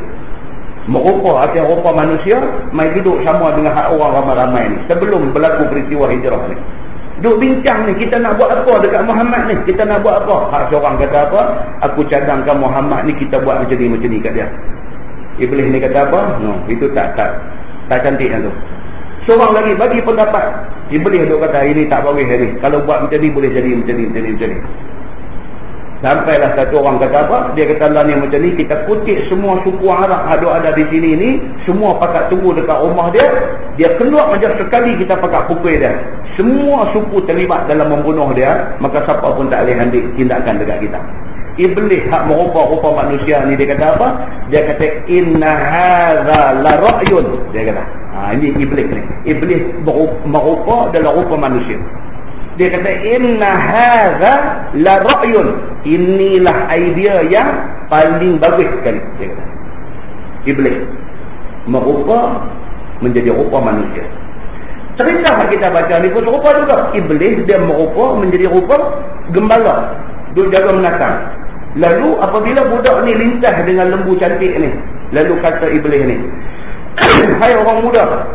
[SPEAKER 1] merupa atas rupa manusia, mai duduk sama dengan hak orang ramai-ramai ni sebelum berlaku peristiwa hijrah ni. Duk bincang ni, kita nak buat apa dekat Muhammad ni? Kita nak buat apa? Hak seorang kata apa? Aku cadangkan Muhammad ni, kita buat macam ni kat dia. Iblis ni kata apa? No, itu tak cantik yang tu. Seorang lagi bagi pendapat. Iblis duk kata ini tak bagus ni. Kalau buat macam ni boleh jadi macam ni. Sampailah satu orang kata apa? Dia kata lah ni macam ni, kita kutip semua suku Arab ada di sini ni, semua pakat tunggu dekat rumah dia. Dia keluar macam sekali kita pakat pukul dia. Semua suku terlibat dalam membunuh dia, maka siapa pun tak boleh ambil tindakan dekat kita. Iblis hak merupa-rupa manusia ni, dia kata apa? Dia kata inna hadza la ra'yun. Dia kata, ini iblis ni. Iblis merupa dalam rupa manusia. Dia kata inna hadza la ra'yun. Inilah idea yang paling bagus sekali. Dia kata iblis merupa menjadi rupa manusia. Cerita kita baca ni pun serupa juga. Iblis dia merupa menjadi rupa gembala, duk jaga menatang. Lalu apabila budak ni lintas dengan lembu cantik ni, lalu kata Iblis ni, hai orang muda,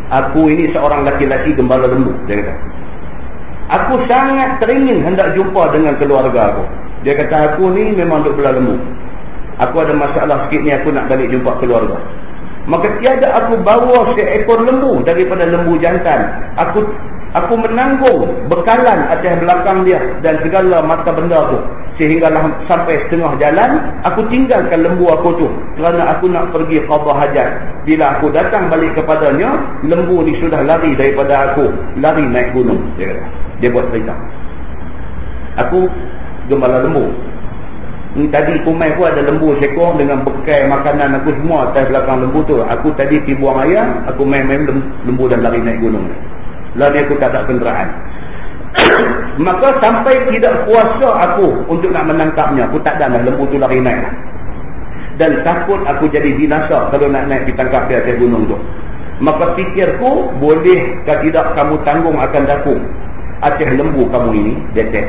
[SPEAKER 1] aku ini seorang laki-laki gembala lembu. Dia kata, aku sangat teringin hendak jumpa dengan keluarga aku. Dia kata, aku ni memang duk belah lembu, aku ada masalah sikit ni, aku nak balik jumpa keluarga. Maka tiada aku bawa seekor lembu daripada lembu jantan. Aku menanggung bekalan atas belakang dia dan segala mata benda tu, sehinggalah sampai setengah jalan aku tinggalkan lembu aku tu, kerana aku nak pergi qada hajat. Bila aku datang balik kepadanya, lembu ni sudah lari daripada aku, lari naik gunung. Dia buat cerita, aku gembala lembu ni, tadi kumai pun ada lembu seekor dengan bekal makanan aku semua atas belakang lembu tu. Aku tadi pergi buang air, aku main-main lembu dan lari naik gunung. Lalu aku tak ada kenderaan. Maka sampai tidak kuasa aku untuk nak menangkapnya, aku tak ada lah, lembu tu lari naik. Dan takut aku jadi binasa kalau nak naik ditangkap di atas gunung tu. Maka fikirku, bolehkah tidak kamu tanggung akan daku atas lembu kamu ini? Detek.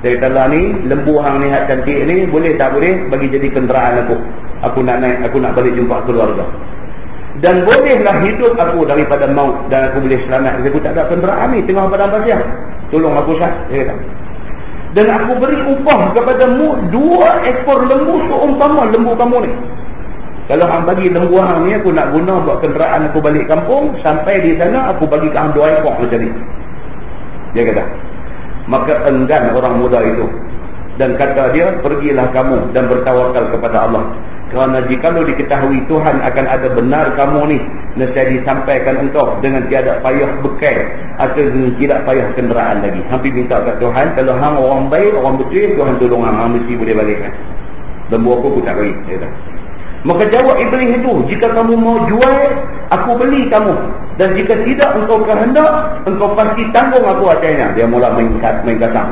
[SPEAKER 1] Dia kata lah ni, lembu hang ni hak cantik ni, boleh tak boleh bagi jadi kenderaan aku. Aku nak naik, aku nak balik jumpa keluarga. Dan bolehlah hidup aku daripada maut, dan aku boleh selamat. Aku tak ada kenderaan ni tengah padang pasir, tolong aku sah. Dia kata, dan aku beri upah kepadamu 2 ekor lembu seumpama lembu kamu ni. Kalau hang bagi lembu hang ni, aku nak guna buat kenderaan aku balik kampung. Sampai di sana aku bagi ke hang 2 ekor macam ni. Dia kata, maka enggan orang muda itu dan kata dia, pergilah kamu dan bertawakal kepada Allah. Kerana jikalau diketahui Tuhan akan ada benar kamu ni, nescaya disampaikan engkau dengan tiada payah bekal atau tidak payah kenderaan lagi. Hampir minta kat Tuhan, kalau hang orang baik, orang betul, Tuhan tolong hang mesti boleh balikkan. Lembu aku tak bagi. Maka jawab iblis itu, jika kamu mau jual, aku beli kamu. Dan jika tidak, engkau kehendak, engkau pasti tanggung aku atasnya. Dia mula main kasar.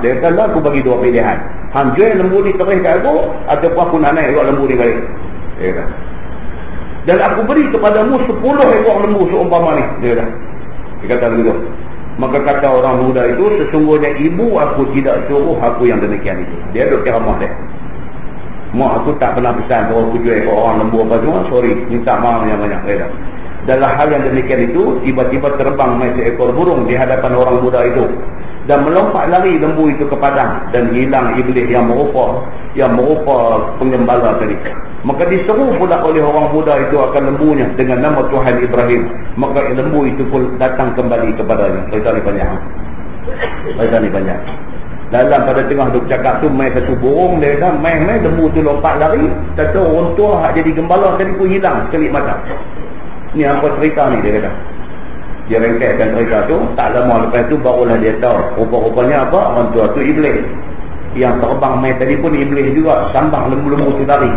[SPEAKER 1] Dia kata, aku bagi dua pilihan. Hang jual lembu ni terus kat aku, ataupun aku nak naik ekor lembu ni balik. Dia kata. Dan aku beri kepadamu 10 ekor lembu seumpama ni. Dia kata. Dia kata begitu. Maka kata orang muda itu, sesungguhnya ibu aku tidak suruh aku yang demikian itu. Dia duduk ceramah dia. Mak aku tak pernah pesan kalau aku jual ekor orang lembu apa semua. Sorry, minta maaf banyak-banyak. Dia kata. Dalam hal yang demikian itu, tiba-tiba terbang seekor burung di hadapan orang muda itu dan melompat lari lembu itu ke padang dan hilang iblis yang merupa pengembala tadi. Maka diseru pula oleh orang muda itu akan lembunya dengan nama Tuhan Ibrahim. Maka lembu itu pun datang kembali kepadanya. Cerita ni banyak. Dalam pada tengah duk cakap tu, main satu burung, dia kata main lembu tu lompat lari, tak tahu orang tua hak jadi gembala tadi pun hilang sekali mata. Ni apa cerita ni, dia kata. Dia rengkaikan cerita tu, tak lama lepas tu barulah dia tahu rupa-rupanya apa, orang tua tu iblis. Yang terbang main tadi pun iblis juga, sambang lembu-lembu tu lari.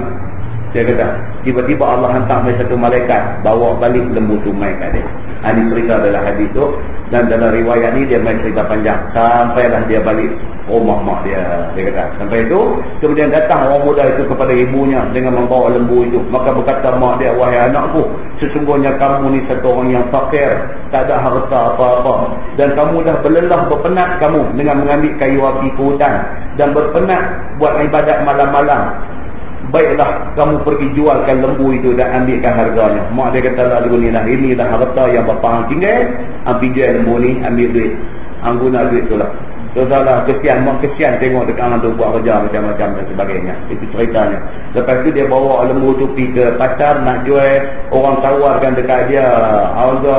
[SPEAKER 1] Dia kata, tiba-tiba Allah hantar satu malaikat bawa balik lembu tu main kat dia. Ini cerita dalam hadis tu. Dan dalam riwayat ni dia main cerita panjang sampailah dia balik rumah mak dia. Dia kata sampai itu, kemudian datang orang muda itu kepada ibunya dengan membawa lembu itu. Maka berkata mak dia, wahai anakku, sesungguhnya kamu ni satu orang yang fakir, tak ada harta apa-apa, dan kamu dah berpenat kamu dengan mengambil kayu api ke hutan dan berpenat buat ibadat malam-malam. Baiklah kamu pergi jualkan lembu itu dan ambilkan harganya. Mak dia kata lagu ni lah, inilah harta yang bapa hang tinggal, ambil jual lembu ni, ambil duit. Hang guna duit tu lah. Saudara kesian, mak kesian tengok dekat hang tu buat kerja macam-macam dan sebagainya. Itu ceritanya. Lepas tu dia bawa lembu tu pergi ke pasar nak jual. Orang tawarkan dekat dia harga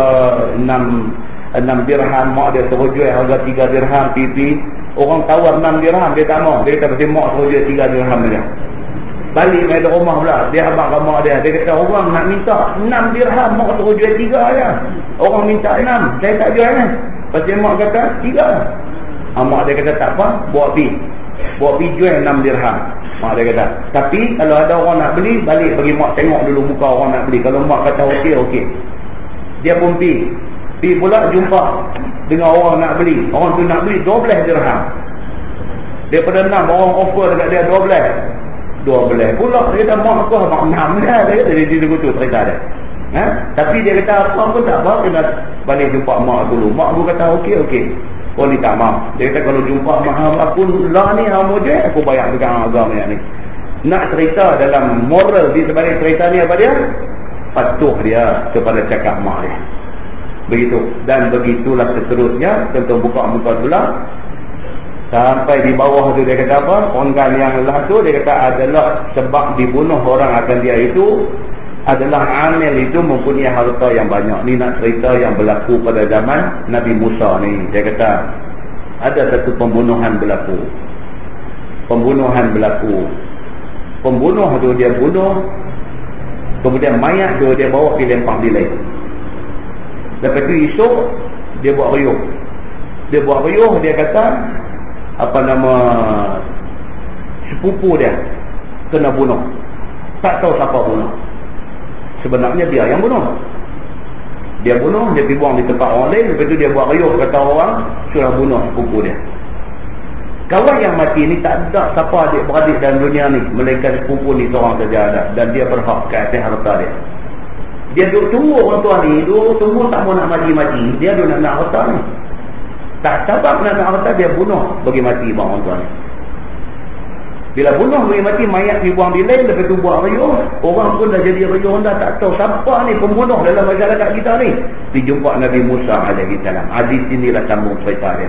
[SPEAKER 1] 6 dirham. Mak dia suruh jual harga 3 dirham pipi. Orang tawar 6 dirham, dia tak mau. Dia kata pasal mak suruh jual 3 dirham saja. Balik main rumah pula, dia abang ke mak dia. Dia kata orang nak minta 6 dirham, mak suruh jual 3 je. Orang minta 6, saya tak jual kan. Pasal mak kata 3. Mak dia kata tak apa, bawa pi jual 6 dirham. Mak dia kata, tapi kalau ada orang nak beli, balik bagi mak tengok dulu muka orang nak beli. Kalau mak kata okey. Dia pun pi pula jumpa dengan orang nak beli. Orang tu nak beli 12 dirham. Daripada 6 orang offer dekat dia 12 pula. Dia kata mak aku mak 6 dah. Dia kata dia tu cerita dia. Tapi dia kata apa pun tak apa, kena balik jumpa mak dulu. Mak aku kata okey. Oh ni tak mau. Dia kata kalau jumpa mak aku lah ni hamu je, aku bayar dengan agama ni. Nak cerita dalam moral di sebalik cerita ni apa dia? Patuh dia kepada cakap mak dia. Begitu. Dan begitulah seterusnya. Tentu buka muka pula. Sampai di bawah tu dia kata apa? Penggal yang lah tu dia kata adalah sebab dibunuh orang akan dia itu adalah amil itu mempunyai harta yang banyak. Ni nak cerita yang berlaku pada zaman Nabi Musa ni. Dia kata ada satu pembunuhan berlaku. Pembunuh tu dia bunuh, kemudian mayat tu dia bawa pergi lempang di lain. Lepas tu esok dia buat riuh. Dia kata apa nama sepupu dia kena bunuh. Tak tahu siapa bunuh. Sebenarnya dia yang bunuh. Dia pergi buang di tempat orang lain. Lepas tu dia buat riuh, kata orang sudah bunuh sepupu dia. Kawan yang mati ni tak ada siapa adik-beradik dalam dunia ni melainkan sepupu ni seorang saja ada. Dan dia berhak ke atas harta dia. Dia duduk tunggu orang tua ni, tunggu tak mau nak mati-mati. Dia duduk nak harta ni. Tak sabar nak harta, dia bunuh bagi mati orang tua ni. Bila bunuh bagi mati, mayat dibuang di lain. Lepas tu buat riuh. Orang pun dah jadi riuh, dah tak tahu siapa ni pembunuh dalam masyarakat kita ni. Dijumpa Nabi Musa alaihi salam. Hadis inilah sambung cerita dia.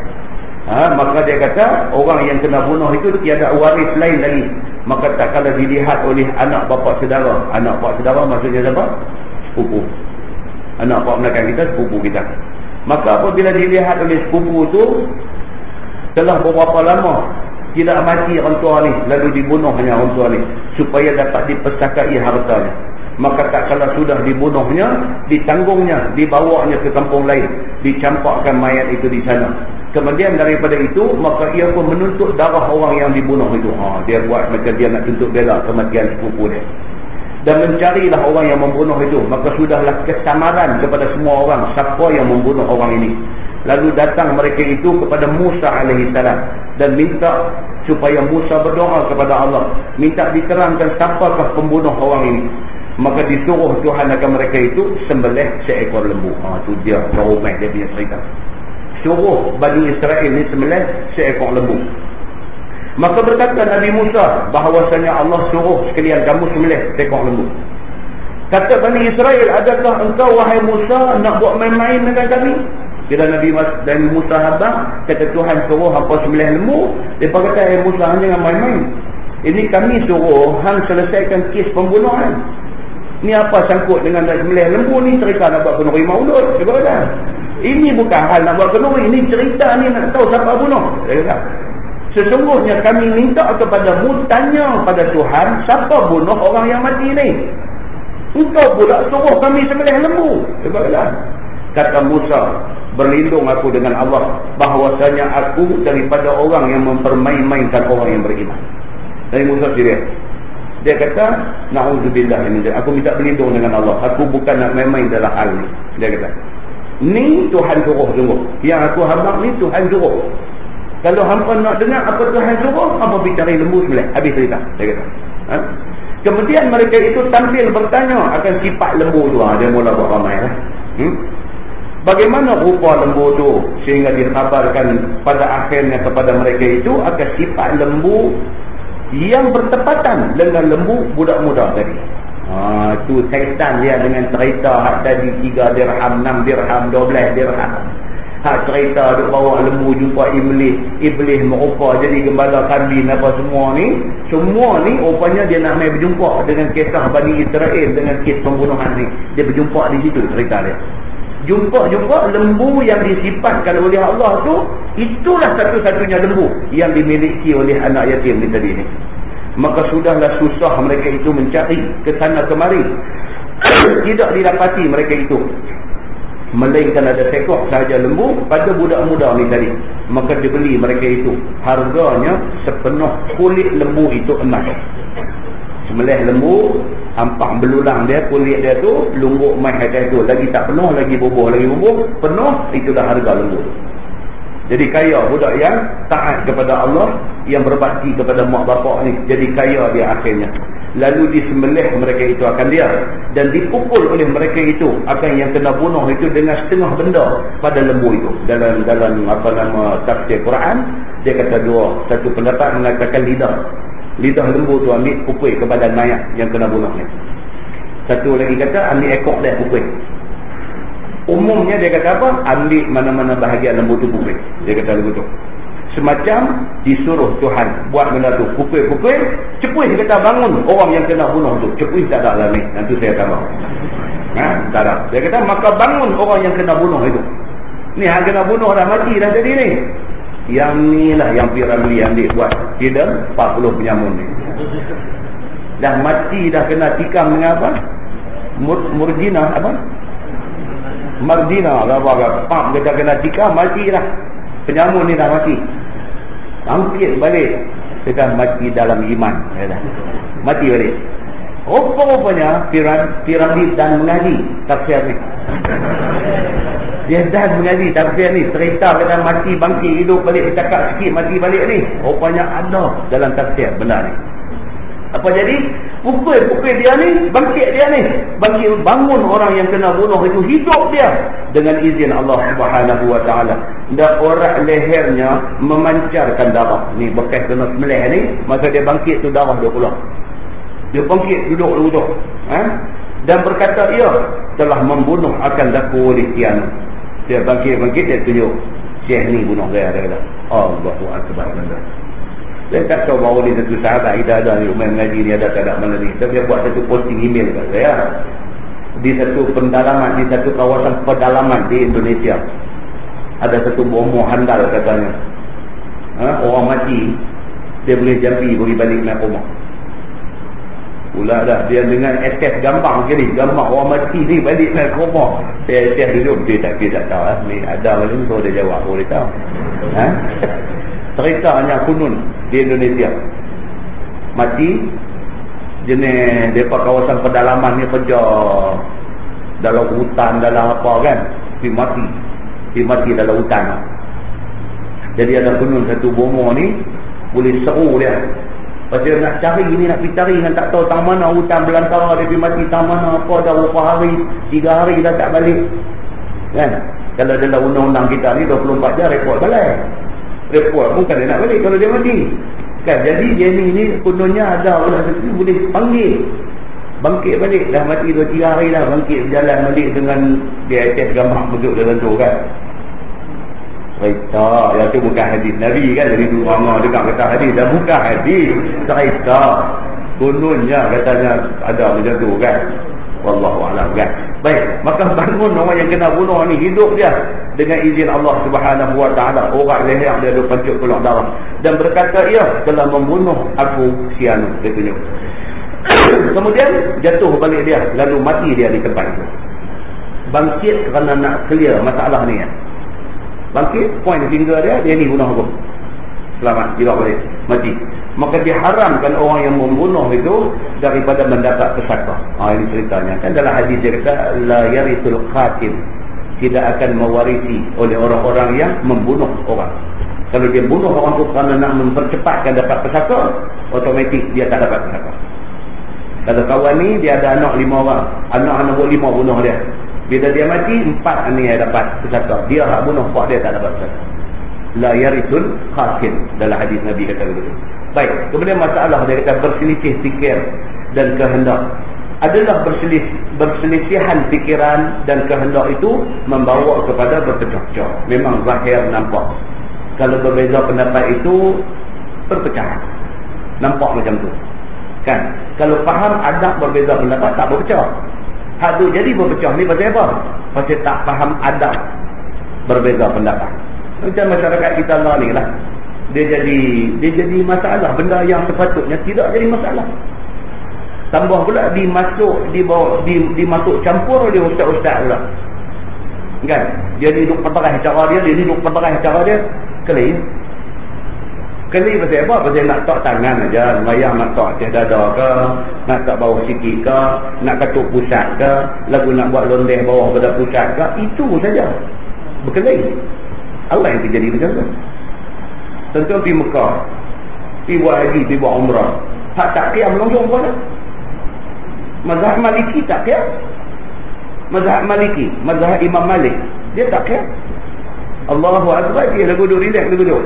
[SPEAKER 1] Maka dia kata orang yang kena bunuh itu tiada waris lain lagi. Maka tak kala dilihat oleh anak bapa saudara. Anak bapa saudara maksudnya siapa? Sepupu. Anak bapa belakang kita, sepupu kita. Maka apabila dilihat oleh sepupu tu, telah beberapa lama tidak mati orang tua ni, lalu dibunuhnya orang tua ni supaya dapat dipersakai hartanya. Maka tak kala sudah dibunuhnya, ditanggungnya, dibawanya ke kampung lain, dicampakkan mayat itu di sana. Kemudian daripada itu, maka ia pun menuntut darah orang yang dibunuh itu. Dia buat macam dia nak tuntut bela kematian sepupu dia. dan mencarilah orang yang membunuh itu. Maka sudahlah kesamaran kepada semua orang siapa yang membunuh orang ini. Lalu datang mereka itu kepada Musa alaihissalam dan minta supaya Musa berdoa kepada Allah, minta diterangkan siapakah pembunuh orang ini. Maka disuruh Tuhan akan mereka itu sembelih seekor lembu. Tu dia rumah dia punya cerita. Suruh Bani Israel ni sembelih seekor lembu. Maka berkata Nabi Musa bahawasanya Allah suruh sekalian kamu sembelih seekor lembu. Kata Bani Israel, adakah engkau wahai Musa nak buat main-main dengan kami? Bila Nabi Musa habang, kata Tuhan suruh hampa sembelih lembu. Dia kata, Musa jangan main-main. Ini kami suruh hang selesaikan kes pembunuhan. Ni apa sangkut dengan nak sembelih lembu ni? Cerita nak buat kenduri maulud. Dia kata, ini bukan hal nak buat kenduri, ini cerita ni nak tahu siapa bunuh. Dia kata, sesungguhnya kami minta kepadamu, tanya pada Tuhan siapa bunuh orang yang mati ni. Engkau pula suruh kami sembelih lembu. Dia kata, kata Musa, berlindung aku dengan Allah bahawasanya aku daripada orang yang mempermain-mainkan orang yang beriman. Dari Musa serius. Dia kata, na'udzubillah, aku minta berlindung dengan Allah, aku bukan nak main-main dalam hal ni. Dia kata, ni Tuhan suruh sungguh, yang aku habaq ni Tuhan suruh. Kalau hampa nak dengar apa Tuhan suruh, hampa pergi cari lembu sembelih. Habis cerita. Dia kata, kemudian mereka itu tampil bertanya akan sifat lembu tu. Dia mula buat ramai lah. Bagaimana rupa lembu tu, sehingga dikhabarkan pada akhirnya kepada mereka itu akan sifat lembu yang bertepatan dengan lembu budak muda tadi. Tu syaitan dia dengan cerita hak tadi 3 dirham, 6 dirham, 12 dirham. Hak cerita duk bawa lembu jumpa iblis merupa jadi gembala kambing apa semua ni rupanya dia nak main berjumpa dengan kisah Bani Israel, dengan kes pembunuhan ni. Dia berjumpa di situ cerita dia. Jumpa lembu yang disifatkan oleh Allah tu, itulah satu-satunya lembu yang dimiliki oleh anak yatim ni tadi ni. Maka sudahlah susah mereka itu mencari ke sana kemari. Tidak didapati mereka itu, melainkan ada seekor sahaja lembu pada budak muda ni tadi. Maka dibeli mereka itu, harganya sepenuh kulit lembu itu emas. Sembelih lembu, hampak belulang dia, kulit dia tu, lungguk mai atas tu, lagi tak penuh, lagi bubuh, penuh, itulah harga lembu. Jadi kaya budak yang taat kepada Allah, yang berbakti kepada mak bapak ni, jadi kaya dia akhirnya. Lalu disembelih mereka itu akan dia, dan dipukul oleh mereka itu akan yang kena bunuh itu dengan setengah benda pada lembu itu. Dalam tafsir Quran, dia kata dua. Satu pendapat mengatakan lidah lembu tu ambil pukul ke badan mayat yang kena bunuh ni. Satu lagi kata ambil ekor dia pukul. Umumnya dia kata apa? Ambil mana-mana bahagian lembu tu pukul. Dia kata lembu tu semacam disuruh Tuhan buat benda tu, pukul, cepuih dia kata bangun orang yang kena bunuh tu. Cepuih tak ada lah ni, nanti saya tambah. Tak ada. Dia kata maka bangun orang yang kena bunuh itu. Ni yang kena bunuh dah mati dah jadi ni. Yang ni lah yang Piramli ambil buat tidak 40 penyamun ni. Dah mati, dah kena tikam dengan apa? Murdina apa? Mardina lah apa? Pam dia dah kena tikam, mati dah. Penyamun ni dah mati. Bangkit balik. Dia dah mati dalam iman. Dia dah mati balik. Rupa-rupanya Piramli dan mengaji tafsir ni. Dia dah mengaji tafsir ni, cerita kata mati bangkit hidup balik, dia cakap sikit mati balik ni. Rupanya ada dalam tafsir benda ni. Apa jadi? Pukul dia ni, bangkit dia ni. Bangkit, bangun orang yang kena bunuh itu, hidup dia dengan izin Allah Subhanahu wa taala. Dan orang lehernya memancarkan darah. Ni bekas kena sembelih ni, masa dia bangkit tu darah dia keluar. Dia bangkit duduk tu. Dan berkata ia telah membunuh akan daku oleh Tian. Dia bangkit dia tunjuk Syekh ni bunuh saya. Dia kata Allahu Akbar. Saya tak tahu bahawa ni satu sahabat kita ada ni rumah mengaji ni ada tak ada mana ni. Dia buat satu posting email kat saya di satu pendalaman, di satu kawasan pedalaman di Indonesia. Ada satu bomoh handal katanya. Orang mati dia boleh jampi bagi balik nak rumah. Pula dah dia dengan SS gambar ni, gambar orang mati ni balik nak rumah. Dia duduk dia tak tahu lah. Ni ada macam tu dia jawab boleh tahu. Ceritanya kunun di Indonesia. Mati jenis depa kawasan pedalaman ni kerja dalam hutan, dalam apa kan, pergi mati dalam hutan. Jadi ada gunung satu bomo ni boleh seru dia. Pasal nak cari ni, nak pergi cari kan tak tahu tang mana hutan belantara dia pergi mati tang mana apa, dah berapa hari, 3 hari dah tak balik kan. Kalau dalam undang-undang kita ni 24 jam report balik. Report bukan dia nak balik kalau dia mati kan. Jadi dia ni kononnya ada orang tu boleh panggil bangkit balik. Dah mati 2-3 hari dah bangkit berjalan balik dengan dia atas gambar bentuk dalam tu kan. Cerita yang tu bukan hadis Nabi kan. Jadi tu orang dekat kata hadis dah bukan hadis, cerita kononnya katanya ada macam tu kan. Wallahu a'lam kan. Baik, maka bangun orang yang kena bunuh ni hidup dia dengan izin Allah Subhanahu wa taala. Orang leher dia ada pancuk keluar darah dan berkata ia telah membunuh aku si anu dia tunjuk. Kemudian jatuh balik dia, lalu mati dia di tempat itu. Bangkit kerana nak clear masalah ni ya. Bangkit, poin finger dia ni bunuh aku. Selamat, jiwa balik, mati. Maka diharamkan orang yang membunuh itu daripada mendapat pesaka. Ini ceritanya. Kan dalam hadis dia kata la yarithul qatil, tidak akan mewarisi oleh orang-orang yang membunuh orang. Kalau dia bunuh orang itu kerana nak mempercepatkan dapat pesaka, otomatik dia tak dapat pesaka. Kalau kawan ni dia ada anak 5 orang, anak nombor 5 bunuh dia. Bila dia mati 4 ni yang dapat pesaka. Dia hak bunuh 4 dia tak dapat pesaka. La yarithul qatil, dalam hadis Nabi kata begitu. Baik, kemudian masalah dia kata berselisih fikir dan kehendak. Adalah berselisihan fikiran dan kehendak itu membawa kepada berpecah-pecah. Memang zahir nampak. Kalau berbeza pendapat itu perpecahan. Nampak macam tu. Kan? Kalau faham adab berbeza pendapat tak berpecah. Hak tu jadi berpecah ni pasal apa? Pasal tak faham adab berbeza pendapat. Macam masyarakat kita lah ni lah. Dia jadi masalah. Benda yang sepatutnya tidak jadi masalah. Tambah pula dimasuk campur oleh ustaz-ustaz pula. Kan? Dia duduk penterah cara dia duduk penterah cara dia. Keli pasal apa? Pasal nak tak tangan aja, sembahyang nak tak atas dada ke, nak tak bawah sikit ke, nak katuk pusat ke, lagu nak buat londeh bawah pada pusat ke, itu saja. Berkeli. Allah yang terjadi macam tu. Tentu pergi Mekah, pergi buat haji, pergi buat umrah, hak tak qiyam langsung pun. Mazhab Maliki tak qiyam. Mazhab Maliki, mazhab Imam Malik, dia tak qiyam. Allahu Akbar, dia lagu duduk relax, lagu duduk.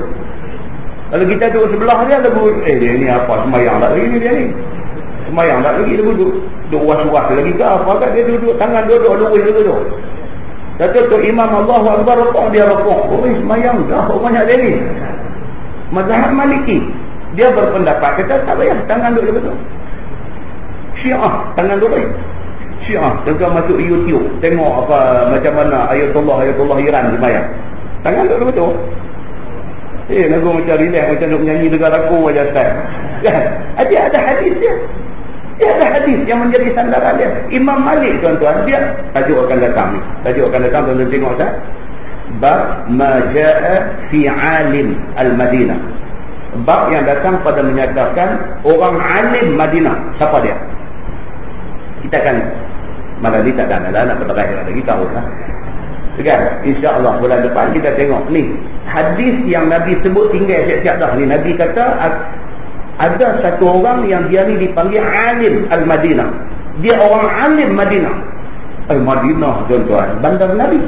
[SPEAKER 1] Kalau kita duduk sebelah dia, lagu dia ni apa, semayang tak lagi ni dia ni. Semayang tak lagi, lagu duduk was-was lagi ke apa kan, dia duduk tangan duduk lurus lagu duduk. Kata tu Imam Allahu Akbar rukuk, dia rukuk. Oh, semayang dah banyak dia ni. Mazhab Maliki, dia berpendapat kata tak payah tangan duduk betul. Syiah tangan duduk. Syiah tengah masuk YouTube tengok apa macam mana ayatullah Iran sembahyang. Tangan duduk betul. Lagu macam relax, macam nak menyanyi dengar lagu aja Ustaz. Kan? Dia ada hadis dia. Dia ada hadis yang menjadi sandaran dia. Imam Malik tuan-tuan, dia tajuk akan datang ni. Tajuk akan datang tuan-tuan tengok Ustaz. Bab ma jaa fi alim al-Madinah. Bab yang datang pada menyatakan orang alim Madinah. Siapa dia? Kita akan malam ni tak ada nak berterakhir lagi tahu lah. Kan? InsyaAllah bulan depan kita tengok ni hadis yang Nabi sebut tinggal siap-siap dah ni. Nabi kata ada satu orang yang dia ni dipanggil alim al-Madinah. Dia orang alim Madinah. Madinah tuan-tuan, bandar Nabi.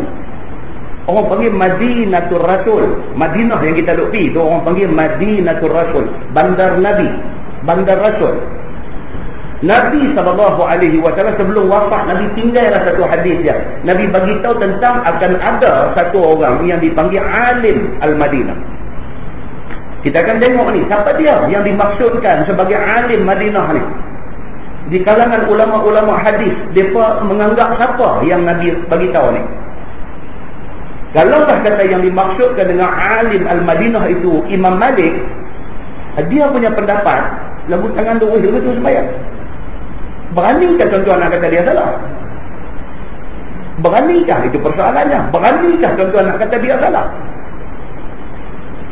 [SPEAKER 1] Orang panggil Madinatul Rasul. Madinah yang kita duk pergi tu orang panggil Madinatul Rasul, bandar Nabi, bandar Rasul. Nabi SAW sebelum wafat, Nabi tinggallah satu hadis dia. Nabi bagi tahu tentang akan ada satu orang yang dipanggil alim al-Madinah. Kita akan tengok ni siapa dia yang dimaksudkan sebagai alim Madinah ni. Di kalangan ulama-ulama hadis, mereka menganggap siapa yang Nabi bagi tahu ni. Kalaulah kata yang dimaksudkan dengan alim al-Madinah itu Imam Malik, dia punya pendapat lagu tangan lurus betul sembahyang. Beranikah tuan-tuan nak kata dia salah? Beranikah? Itu persoalannya. Beranikah tuan-tuan nak kata dia salah?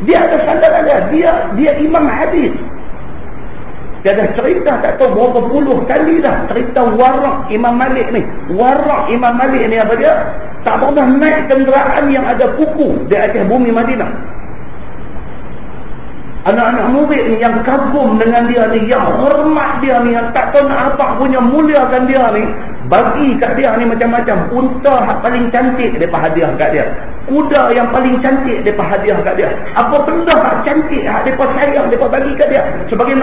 [SPEAKER 1] Dia ada sandaran dia. Dia imam hadis. Dia dah cerita tak tahu berapa puluh kali dah cerita warak Imam Malik ni. Warak Imam Malik ni apa dia? Tak pernah naik kenderaan yang ada kuku di atas bumi Madinah. Anak-anak murid ni yang kagum dengan dia ni, yang hormat dia ni, yang tak tahu nak apa punya muliakan dia ni, bagi kat dia ni macam-macam. Unta yang paling cantik daripada hadiah kat dia, kuda yang paling cantik daripada hadiah kat dia, apa benda yang cantik yang mereka sayang mereka bagi kat dia, sebagai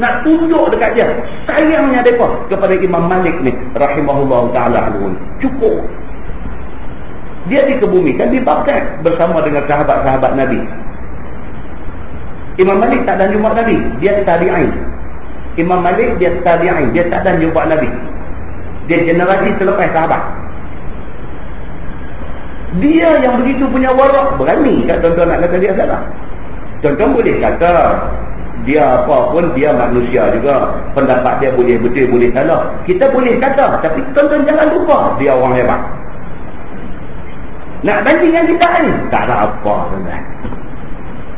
[SPEAKER 1] nak tunjuk dekat dia sayangnya mereka kepada Imam Malik ni rahimahullah ta'ala. Cukup dia dikebumikan di Baghdad bersama dengan sahabat-sahabat Nabi. Imam Malik tak ada jumpa Nabi, dia tabi'in. Imam Malik dia tabi'in, dia tak ada jumpa Nabi, dia generasi selepas sahabat. Dia yang begitu punya warak, berani kat tuan-tuan nak kata dia salah. Tuan-tuan boleh kata dia apa pun, dia manusia juga, pendapat dia boleh betul boleh salah, kita boleh kata. Tapi tuan-tuan jangan lupa dia orang hebat. Nak bandingkan kita ni tak ada apa, tuan-tuan.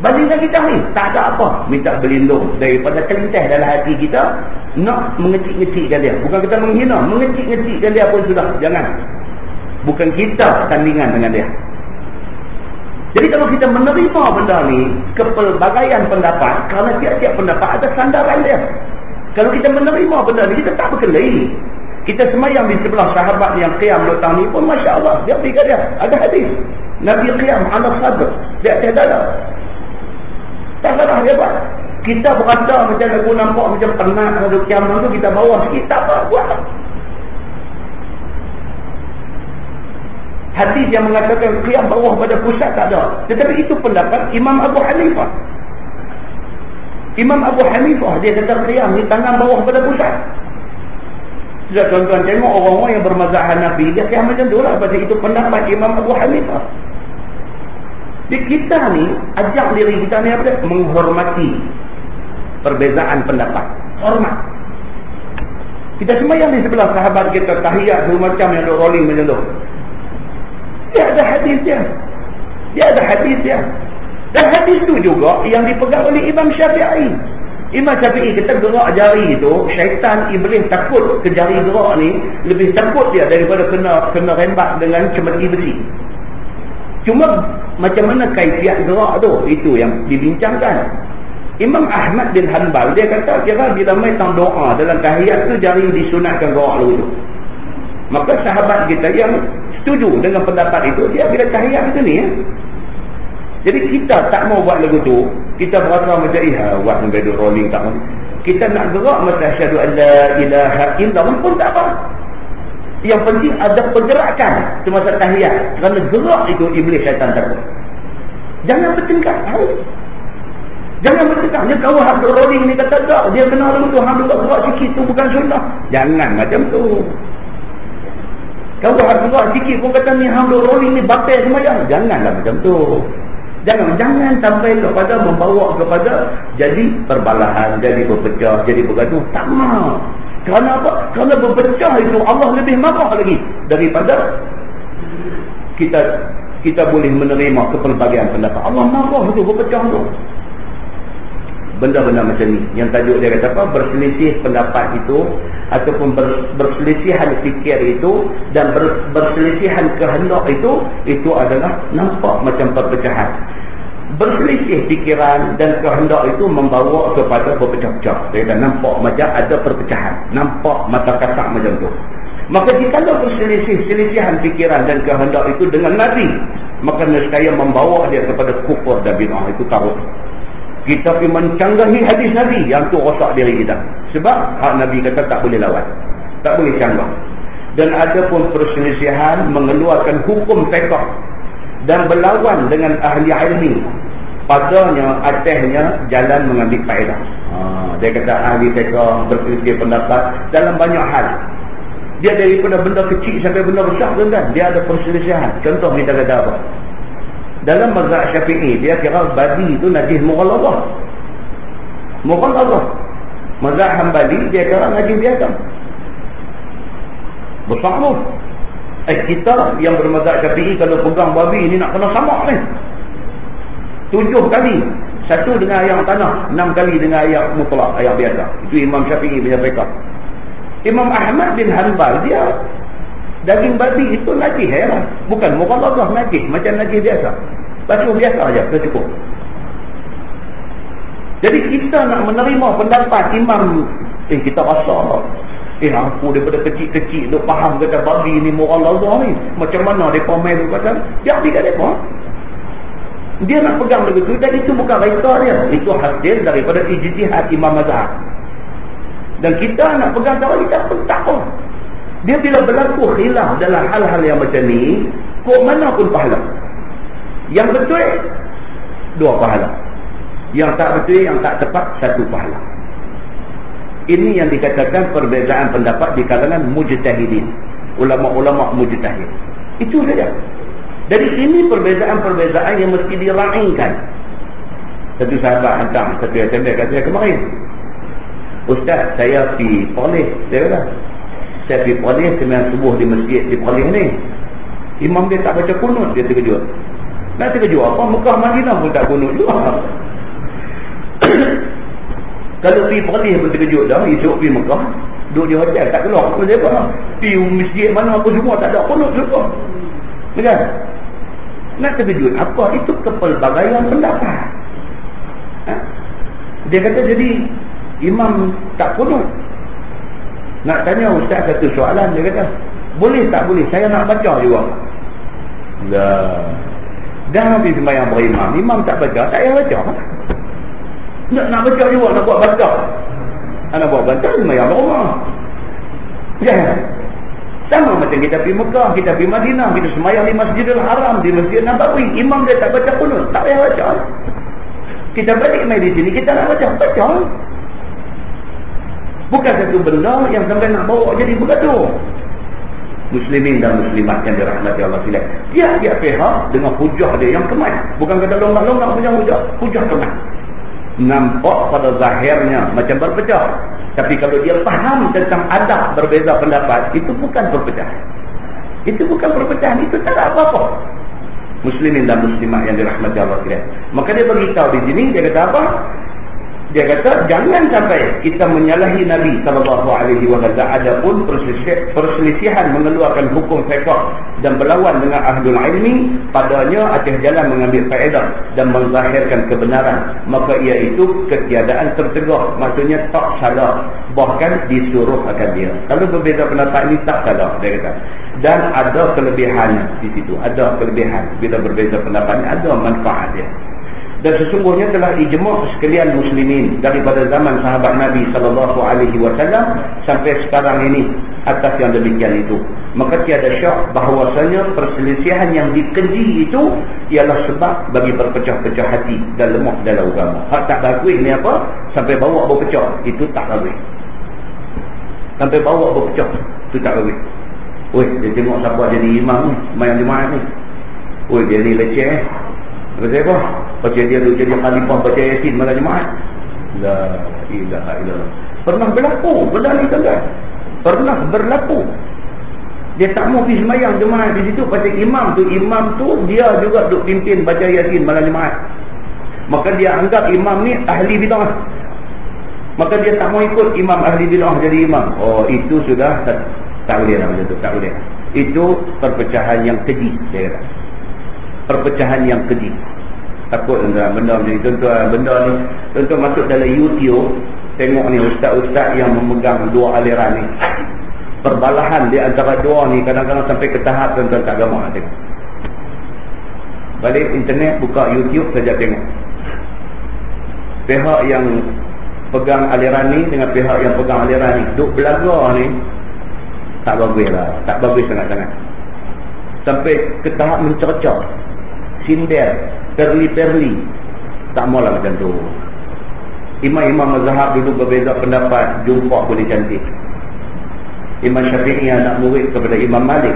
[SPEAKER 1] Bandingkan kita ni tak ada apa. Minta berlindung daripada kelintah dalam hati kita nak mengecik-ngecikkan dia. Bukan kita menghina, mengecik-ngecikkan dia pun sudah. Jangan. Bukan kita tandingan dengan dia. Jadi kalau kita menerima benda ni, kepelbagaian pendapat, kerana tiap-tiap pendapat ada sandaran dia. Kalau kita menerima benda ni, kita tak berkelahi. Kita semayang di sebelah sahabat yang qiyam petang ni pun, Masya Allah, dia pergi kat dia. Ada hadis Nabi qiyam ala sadr, dia atas dada. Tak salah dia buat. Kita berasa macam aku nampak macam penat ada qiyam tu, kita bawa sikit, tak apa, buat. Hadis yang mengatakan qiyam bawah pada pusat tak ada. Tetapi itu pendapat Imam Abu Hanifah. Imam Abu Hanifah dia kata qiyam ni tangan bawah pada pusat. Sudah tuan-tuan tengok orang-orang yang bermazhab Hanafi, dia qiyam macam tu lah. Pasal itu pendapat Imam Abu Hanifah. Di kita ni, ajak diri kita ni apa dia? Menghormati perbezaan pendapat. Hormat. Kita sembahyang di sebelah sahabat kita, tahiyat semua macam yang duk rolling macam tu. Dia ada hadis dia. Dia ada hadis dia. Dan hadis tu juga yang dipegang oleh Imam Syafi'i. Imam Syafi'i kata gerak jari itu, syaitan iblis takut ke jari gerak ni, lebih takut dia daripada kena rembat dengan cemeti besi. Cuma macam mana kaifiat gerak tu, itu yang dibincangkan. Imam Ahmad bin Hanbal dia kata kira bila mai tang doa dalam tahiyat tu jari disunatkan gerak dulu tu. Maka sahabat kita yang setuju dengan pendapat itu, dia bila tahiyat itu ni ya. Jadi kita tak mau buat lagu tu, kita berasa macam buat sampai duk rolling tak mau. Kita nak gerak masa asyhadu an la ilaha illallah pun tak apa. Yang penting ada pergerakan semasa tahiyat. Kerana gerak itu iblis syaitan takut. Jangan bertengkar. Jangan bertengkar. Dia kau hak rolling ni kata tak, dia kena lagu tu hang duk gerak sikit tu bukan sunnah. Jangan macam tu. Kau hak gerak sikit pun kata ni hang duk rolling ni batal sembahyang. Janganlah macam tu. Jangan sampai kepada membawa kepada jadi perbalahan, jadi berpecah, jadi bergaduh. Tak mau. Kerana apa? Kerana berpecah itu Allah lebih marah lagi daripada kita boleh menerima kepelbagaian pendapat. Allah marah itu berpecah tu. Benda-benda macam ni yang tajuk dia kata apa? Berselisih pendapat itu ataupun berselisihan fikir itu dan berselisihan kehendak itu adalah nampak macam perpecahan. Berselisih fikiran dan kehendak itu membawa kepada berpecah-pecah. Dia kata nampak macam ada perpecahan, nampak mata kasak macam tu. Maka jika berselisihan fikiran dan kehendak itu dengan Nabi, maka nescaya membawa dia kepada kufur dan bid'ah. Itu tarut. Kita pergi mencanggahi hadis Nabi, yang tu rosak diri kita. Sebab hak Nabi kata tak boleh lawan, tak boleh canggah. Dan ada pun perselisihan mengeluarkan hukum fiqh dan berlawan dengan ahli ilmi, padanya atasnya jalan mengambil faedah. Dia kata ahli fiqh berselisih pendapat dalam banyak hal. Dia daripada benda kecil sampai benda besar kan, dia ada perselisihan. Contoh kita kata apa? Dalam mazhab Syafi'i, dia kira babi itu najis mughalladhah. Mughalladhah. Mazhab Hanbali dia kira najis biasa. Besar tu. Kita yang bermazhab Syafi'i kalau pegang babi ni nak kena samak ni 7 kali. Satu dengan ayat tanah, 6 kali dengan ayat mutlak, ayat biasa. Itu Imam Syafi'i punya fiqh. Imam Ahmad bin Hanbal, dia daging babi itu najis, heran. Bukan mughalladhah najis, macam najis biasa. Basuh biasa aja, dah cukup. Jadi kita nak menerima pendapat imam, kita rasa aku daripada kecil-kecil duk faham kata babi ni mughalladhah ni. Macam mana depa main tu pasal? Dia dekat depa. Dia nak pegang begitu dan itu bukan reka dia. Itu hasil daripada ijtihad imam mazhab. Dan kita nak pegang cara kita pun tak apa. Dia bila berlaku khilaf dalam hal-hal yang macam ni, kok mana pun pahala. Yang betul 2 pahala. Yang tak betul, yang tak tepat 1 pahala. Ini yang dikatakan perbezaan pendapat di kalangan mujtahidin, ulama-ulama mujtahid. Itu saja. Jadi ini perbezaan-perbezaan yang mesti diraikan. Satu sahabat hantar satu SMS kat saya kemarin, Ustaz, saya pergi polis. Saya kata, saya pergi polis sembahyang subuh di masjid di polis ni. Imam dia tak baca kunut, dia terkejut. Nak terkejut apa? Mekah Madinah pun tak kunut juga. Kalau pergi polis pun terkejut dah. Esok pergi Mekah, duduk di hotel, tak keluar. Apa dia apa? Pergi masjid mana apa semua tak ada kunut juga. Kan? Nak terkejut apa? Itu kepelbagaian pendapat. Dia kata jadi imam tak kunut. Nak tanya ustaz satu soalan, dia kata boleh tak boleh, saya nak baca juga. Lah, dah habis sembahyang berimam, imam tak baca, tak payah baca. Nak baca juga, nak buat baca. Nak buat baca sembahyang berumah. Ya. Sama macam kita pergi Mekah, kita pergi Madinah, kita sembahyang di Masjidil Haram, di Masjid Nabawi, imam dia tak baca kunut, tak payah baca. Kita balik mai di sini, kita nak baca. Bukan satu benda yang sampai nak bawa jadi bergaduh. Muslimin dan muslimat yang dirahmati Allah sekalian, dia pihak dengan hujah dia yang kemas. Bukan kata longgar-longgar punya hujah kemas. Nampak pada zahirnya macam berpecah, tapi kalau dia faham tentang adab berbeza pendapat, itu bukan perpecahan. Itu bukan perpecahan, itu tak ada apa-apa. Muslimin dan muslimat yang dirahmati Allah sekalian. Maka dia beritahu di sini, dia kata apa? Dia kata jangan sampai kita menyalahi Nabi SAW. Adapun perselisihan mengeluarkan hukum fiqh dan berlawan dengan ahlul ilmi padanya atas jalan mengambil faedah dan menzahirkan kebenaran, maka iaitu ketiadaan tertegah. Maksudnya tak salah, bahkan disuruh akan dia. Kalau berbeza pendapat ini tak salah, dia kata. Dan ada kelebihan di situ, ada kelebihan bila berbeza pendapat ini, ada manfaat dia. Dan sesungguhnya telah ijma' sekalian muslimin daripada zaman sahabat Nabi SAW sampai sekarang ini atas yang demikian itu. Maka tiada syak bahawasanya perselisihan yang dikeji itu ialah sebab bagi berpecah-pecah hati dan lemah dalam agama. Hak tak bagus ni apa? Sampai bawa berpecah, itu tak bagus. Sampai bawa berpecah, itu tak bagus. Oi, dia tengok siapa jadi imam ni, sembahyang Jumaat ni. Oi, dia ni leceh. Kata apa? Pasal dia duduk jadi khalifah baca Yasin malam Jumaat. La ilaha illallah. Pernah berlaku benda ni tuan-tuan. Pernah berlaku. Dia tak mau pergi sembahyang Jumaat di situ pasal imam tu dia juga duduk pimpin baca Yasin malam Jumaat. Maka dia anggap imam ni ahli bid'ah. Maka dia tak mau ikut imam ahli bid'ah jadi imam. Oh, itu sudah tak boleh nak macam tu, tak boleh. Itu perpecahan yang keji, dia kata. Perpecahan yang keji. Takut tuan-tuan benda ni, tuan-tuan benda ni, tuan-tuan masuk dalam YouTube, tengok ni ustaz-ustaz yang memegang dua aliran ni. Perbalahan di antara dua ni kadang-kadang sampai ke tahap tuan-tuan tak gamak nak tengok. Balik internet, buka YouTube saja tengok. Pihak yang pegang aliran ni dengan pihak yang pegang aliran ni duk belaga ni, tak bagus lah, tak bagus sangat-sangat. Sampai ke tahap mencerca, sindir, perli-perli. Tak maulah macam tu. Imam-imam mazhab dulu berbeza pendapat, jumpa boleh cantik. Imam Syafi'i anak murid kepada Imam Malik.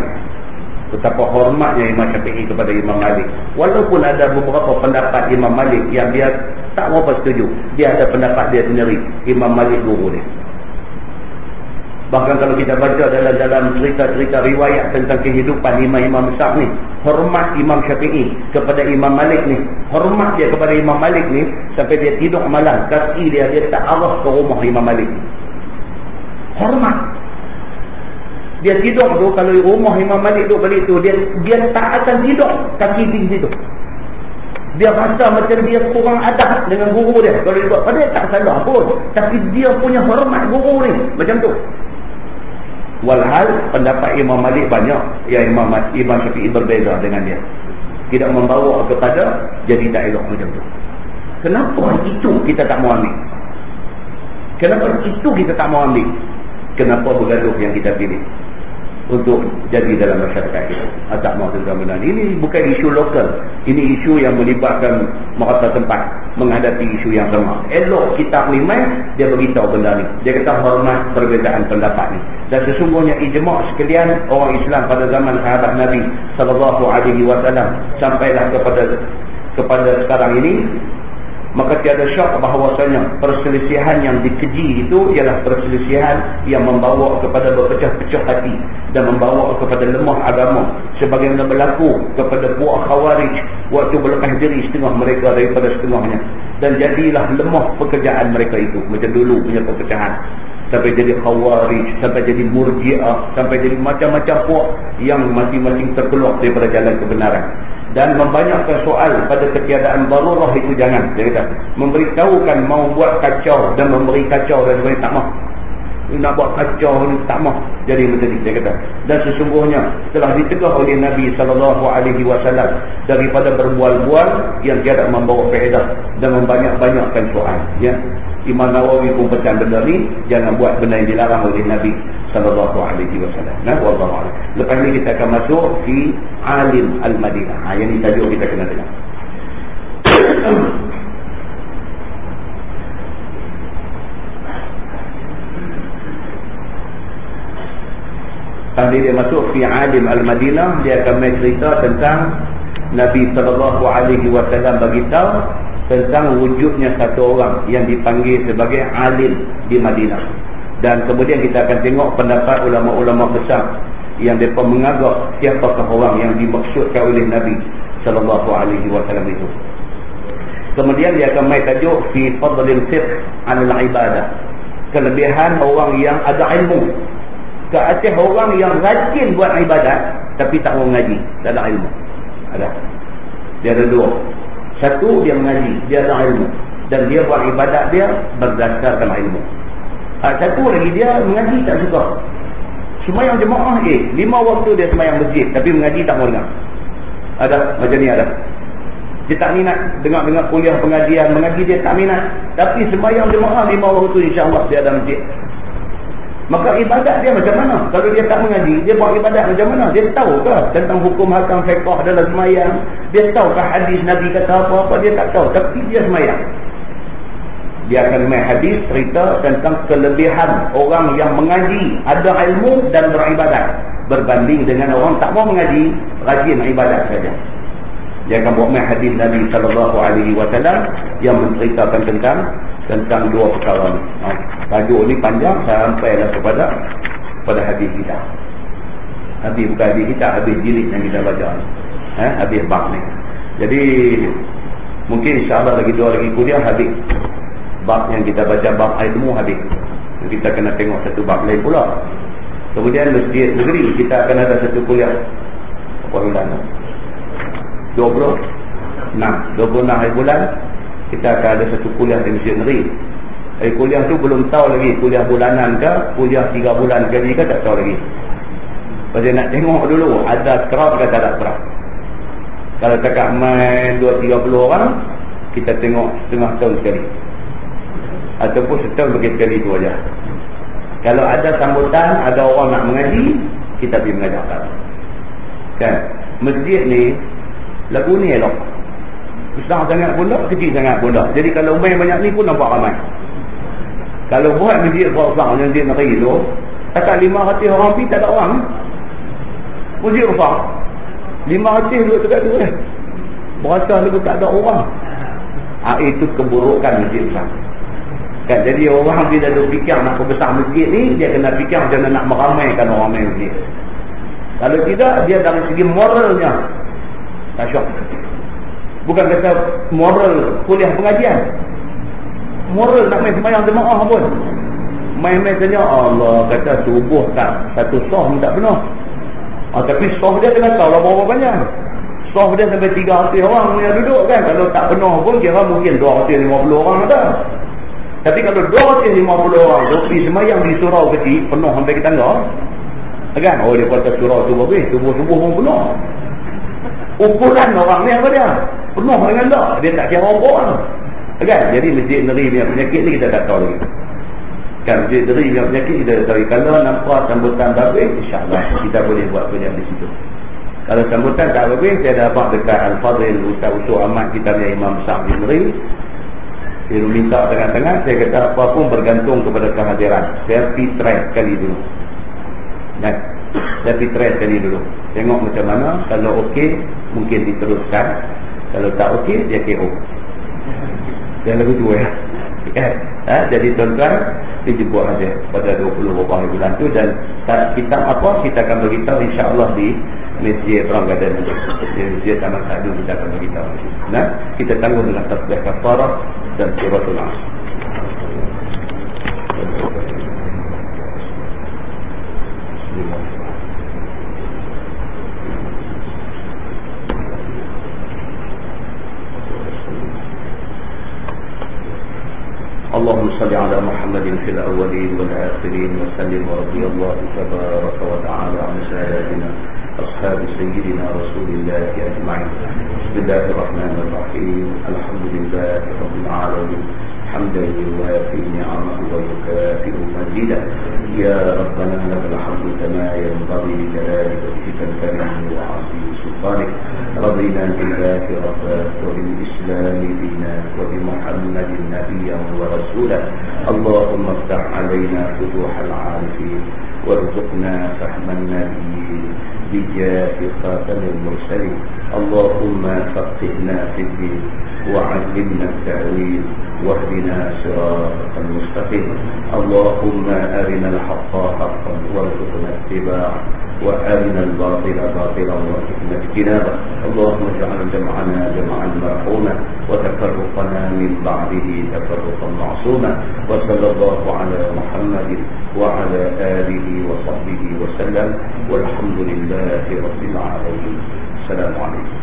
[SPEAKER 1] Betapa hormatnya Imam Syafi'i kepada Imam Malik. Walaupun ada beberapa pendapat Imam Malik yang dia tak berapa setuju, dia ada pendapat dia sendiri. Imam Malik guru dia. Bahkan kalau kita baca dalam cerita-cerita riwayat tentang kehidupan imam-imam besar ni, hormat Imam Syafi'i kepada Imam Malik ni, hormat dia kepada Imam Malik ni, sampai dia tidur malam kaki dia tak arah ke rumah Imam Malik. Hormat. Dia tidur tu, kalau rumah Imam Malik tu balik tu, dia tak akan tidur kaki tinggi situ. Dia rasa macam dia kurang adab dengan guru dia kalau dia buat. Padahal tak salah pun, tapi dia punya hormat guru ni macam tu. Walhal pendapat Imam Malik banyak yang Imam Syafi'i berbeza dengan dia, tidak membawa kepada jadi tak elok macam tu. Kenapa itu kita tak mau ambil? Kenapa itu kita tak mau ambil? Kenapa bergaduh yang kita pilih untuk jadi dalam masyarakat kita? Tak mahu tentang benda ini bukan isu lokal, ini isu yang melibatkan merata tempat menghadapi isu yang sama. Elok kita limai, dia beritahu benda ni, dia kata hormat perbezaan pendapat ni. Dan sesungguhnya ijma' sekalian orang Islam pada zaman sahabat Nabi SAW sampailah kepada sekarang ini, maka tiada syak bahawasanya perselisihan yang dikeji itu ialah perselisihan yang membawa kepada berpecah-pecah hati dan membawa kepada lemah agama, sebagaimana berlaku kepada puak Khawarij waktu berlepas diri setengah mereka daripada setengahnya, dan jadilah lemah pekerjaan mereka itu macam dulu punya perpecahan, sampai jadi Khawarij, sampai jadi Murji'ah, sampai jadi macam-macam puak yang masing-masing terkeluar daripada jalan kebenaran. Dan membanyakkan soal pada ketiadaan darurah itu jangan, dia kata, memberitahukan mau buat kacau dan memberi kacau dan sebagainya tak mahu, nak buat kacau ni tak mahu jadi macam ni, dia kata. Dan sesungguhnya telah ditegah oleh Nabi SAW daripada berbual-bual yang tiada membawa faedah dan membanyak-banyakkan soal, ya. Imam Nawawi pun pesan benda ni, jangan buat benda yang dilarang oleh Nabi SAW. Nah, wallahu a'lam. Lepas ni kita akan masuk di Alim Al-Madinah. Yang ni tajuk kita kena dengar. Tadi dia masuk di Alim Al-Madinah, dia akan cerita tentang Nabi SAW beritahu tentang wujudnya satu orang yang dipanggil sebagai alim di Madinah. Dan kemudian kita akan tengok pendapat ulama-ulama besar yang mereka mengagak siapakah orang yang dimaksudkan oleh Nabi SAW itu. Kemudian dia akan main tajuk fi fadlil fiqh 'ala al-ibadah, kelebihan orang yang ada ilmu ke atas orang yang rajin buat ibadat tapi tak mau ngaji, tak ada ilmu. Ada. Dia ada dua. Satu, dia mengaji, dia ada ilmu, dan dia buat ibadat dia berdasarkan ilmu. Satu lagi, dia mengaji tak suka. Semayang jemaah, 5 waktu dia semayang masjid, tapi mengaji tak mau dengar. Ada, macam ni ada. Dia tak minat dengar kuliah pengajian, mengaji dia tak minat. Tapi semayang jemaah 5 waktu, insyaAllah dia ada masjid. Maka ibadat dia macam mana? Kalau dia tak mengaji, dia buat ibadat macam mana? Dia tahu ke tentang hukum hakam fiqh dalam semayang? Dia tahu ke hadis Nabi kata apa-apa? Dia tak tahu, tapi dia semayang. Dia akan main hadis cerita tentang kelebihan orang yang mengaji, ada ilmu dan beribadat, berbanding dengan orang tak mau mengaji, rajin ibadat saja. Dia akan buat main hadis Nabi SAW yang menceritakan tentang dua perkara ni. Tajuk ni panjang sampailah kepada hadis kita. Hadis bukan hadis kita, hadis jilid yang kita baca ni. Hadis bab ni. Jadi mungkin insya-Allah lagi 2 lagi kuliah habis bab yang kita baca, bab ilmu habis. Kita kena tengok satu bab lain pula. Kemudian masjid negeri kita akan ada satu kuliah. Apa bulan? 26 hari bulan kita akan ada satu kuliah di masjid negeri. Kuliah tu belum tahu lagi kuliah bulanan ke, kuliah 3 bulan sekali ke, tak tahu lagi. Pasal nak tengok dulu ada crowd ke tak ada crowd. Kalau cakap main 2-30 orang, kita tengok setengah tahun sekali, ataupun setahun bagi sekali tu aja. Kalau ada sambutan, ada orang nak mengaji, kita pergi mengajar kan. Masjid ni lagu ni elok, besar sangat pun tak, kecil sangat pun tak. Jadi kalau main banyak ni pun nampak ramai. Kalau buat masjid besar macam masjid negeri tu, takkan 500 orang pergi, tak ada orang. Masjid besar 500 duduk dekat tu berasa lebih tak ada orang. Itu keburukan masjid besar kan. Jadi orang bila dia fikir nak membesar masjid ni, dia kena fikir macam mana nak meramaikan orang main masjid. Kalau tidak, dia dari segi moralnya Tak syok. Bukan kata moral kuliah pengajian. Moral nak main sembahyang jemaah pun. Main-main tanya Allah kata subuh tak satu soh tak penuh. Tapi soh dia kena tahu lah berapa banyak. Soh dia sampai 300 orang yang duduk kan. Kalau tak penuh pun kira mungkin 250 orang ada. Tapi kalau 250 orang tu pergi sembahyang di surau kecil penuh sampai ke tangga kan. Oh dia kata surau tu habis, subuh-subuh pun penuh. Ukuran orang ni apa dia? Penuh dengan tak. Dia tak kira orang kan. Jadi Masjid Negeri punya penyakit ni kita tak tahu lagi kan. Masjid Negeri punya penyakit kita tak tahu. Kalau nampak sambutan bagus, insyaAllah kita boleh buat banyak di situ. Kalau sambutan tak bagus, saya dapat dekat Al-Fadhil Ustaz Usul Ahmad kita punya Imam Besar Masjid Negeri. Dia minta tengah-tengah, saya kata apa pun bergantung kepada kehadiran. Saya pergi try sekali dulu. Nah, saya pergi try sekali dulu. Tengok macam mana. Kalau okey, mungkin diteruskan. Kalau tak okey, dia KO. Dia lagu tua ya. Jadi tuan-tuan, dijemput saja pada 20 beberapa bulan tu. Dan kitab apa, kita akan beritahu insyaAllah di Masjid Ramadan, di Masjid Taman Sadu kita akan beritahu. Nah, kita tanggung dengan tasbih kafarah dan suratul Asr. اللهم صل على محمد في الأولين والآخرين وسلم ورضي الله تبارك وتعالى عن ساداتنا أصحاب سيدنا رسول الله أجمعين. بسم الله الرحمن الرحيم. الحمد لله رب العالمين حمدا يوافي نعمه ويكافئ مزيدا. يا ربنا لك الحمد كما ينبغي لجلال وجهك الكريم وعظيم سلطانك. رضينا بالله ربا وبالإسلام دينا وبمحمد نبيا ورسولا. اللهم افتح علينا فتوح العارفين وارزقنا فهم النبيين بجاه خاتم المرسلين. اللهم فقهنا في الدين وعلمنا التأويل واهدنا صراطك المستقيم. اللهم أرنا الحق حقا وارزقنا اتباعه وأرنا الباطل باطلا وارزقنا اجتنابه. اللهم اجعل جمعنا جمعا مرحوما وتفرقنا من بعده تفرقا معصوما. وصلى الله على محمد وعلى آله وصحبه وسلم والحمد لله رب العالمين. السلام عليكم.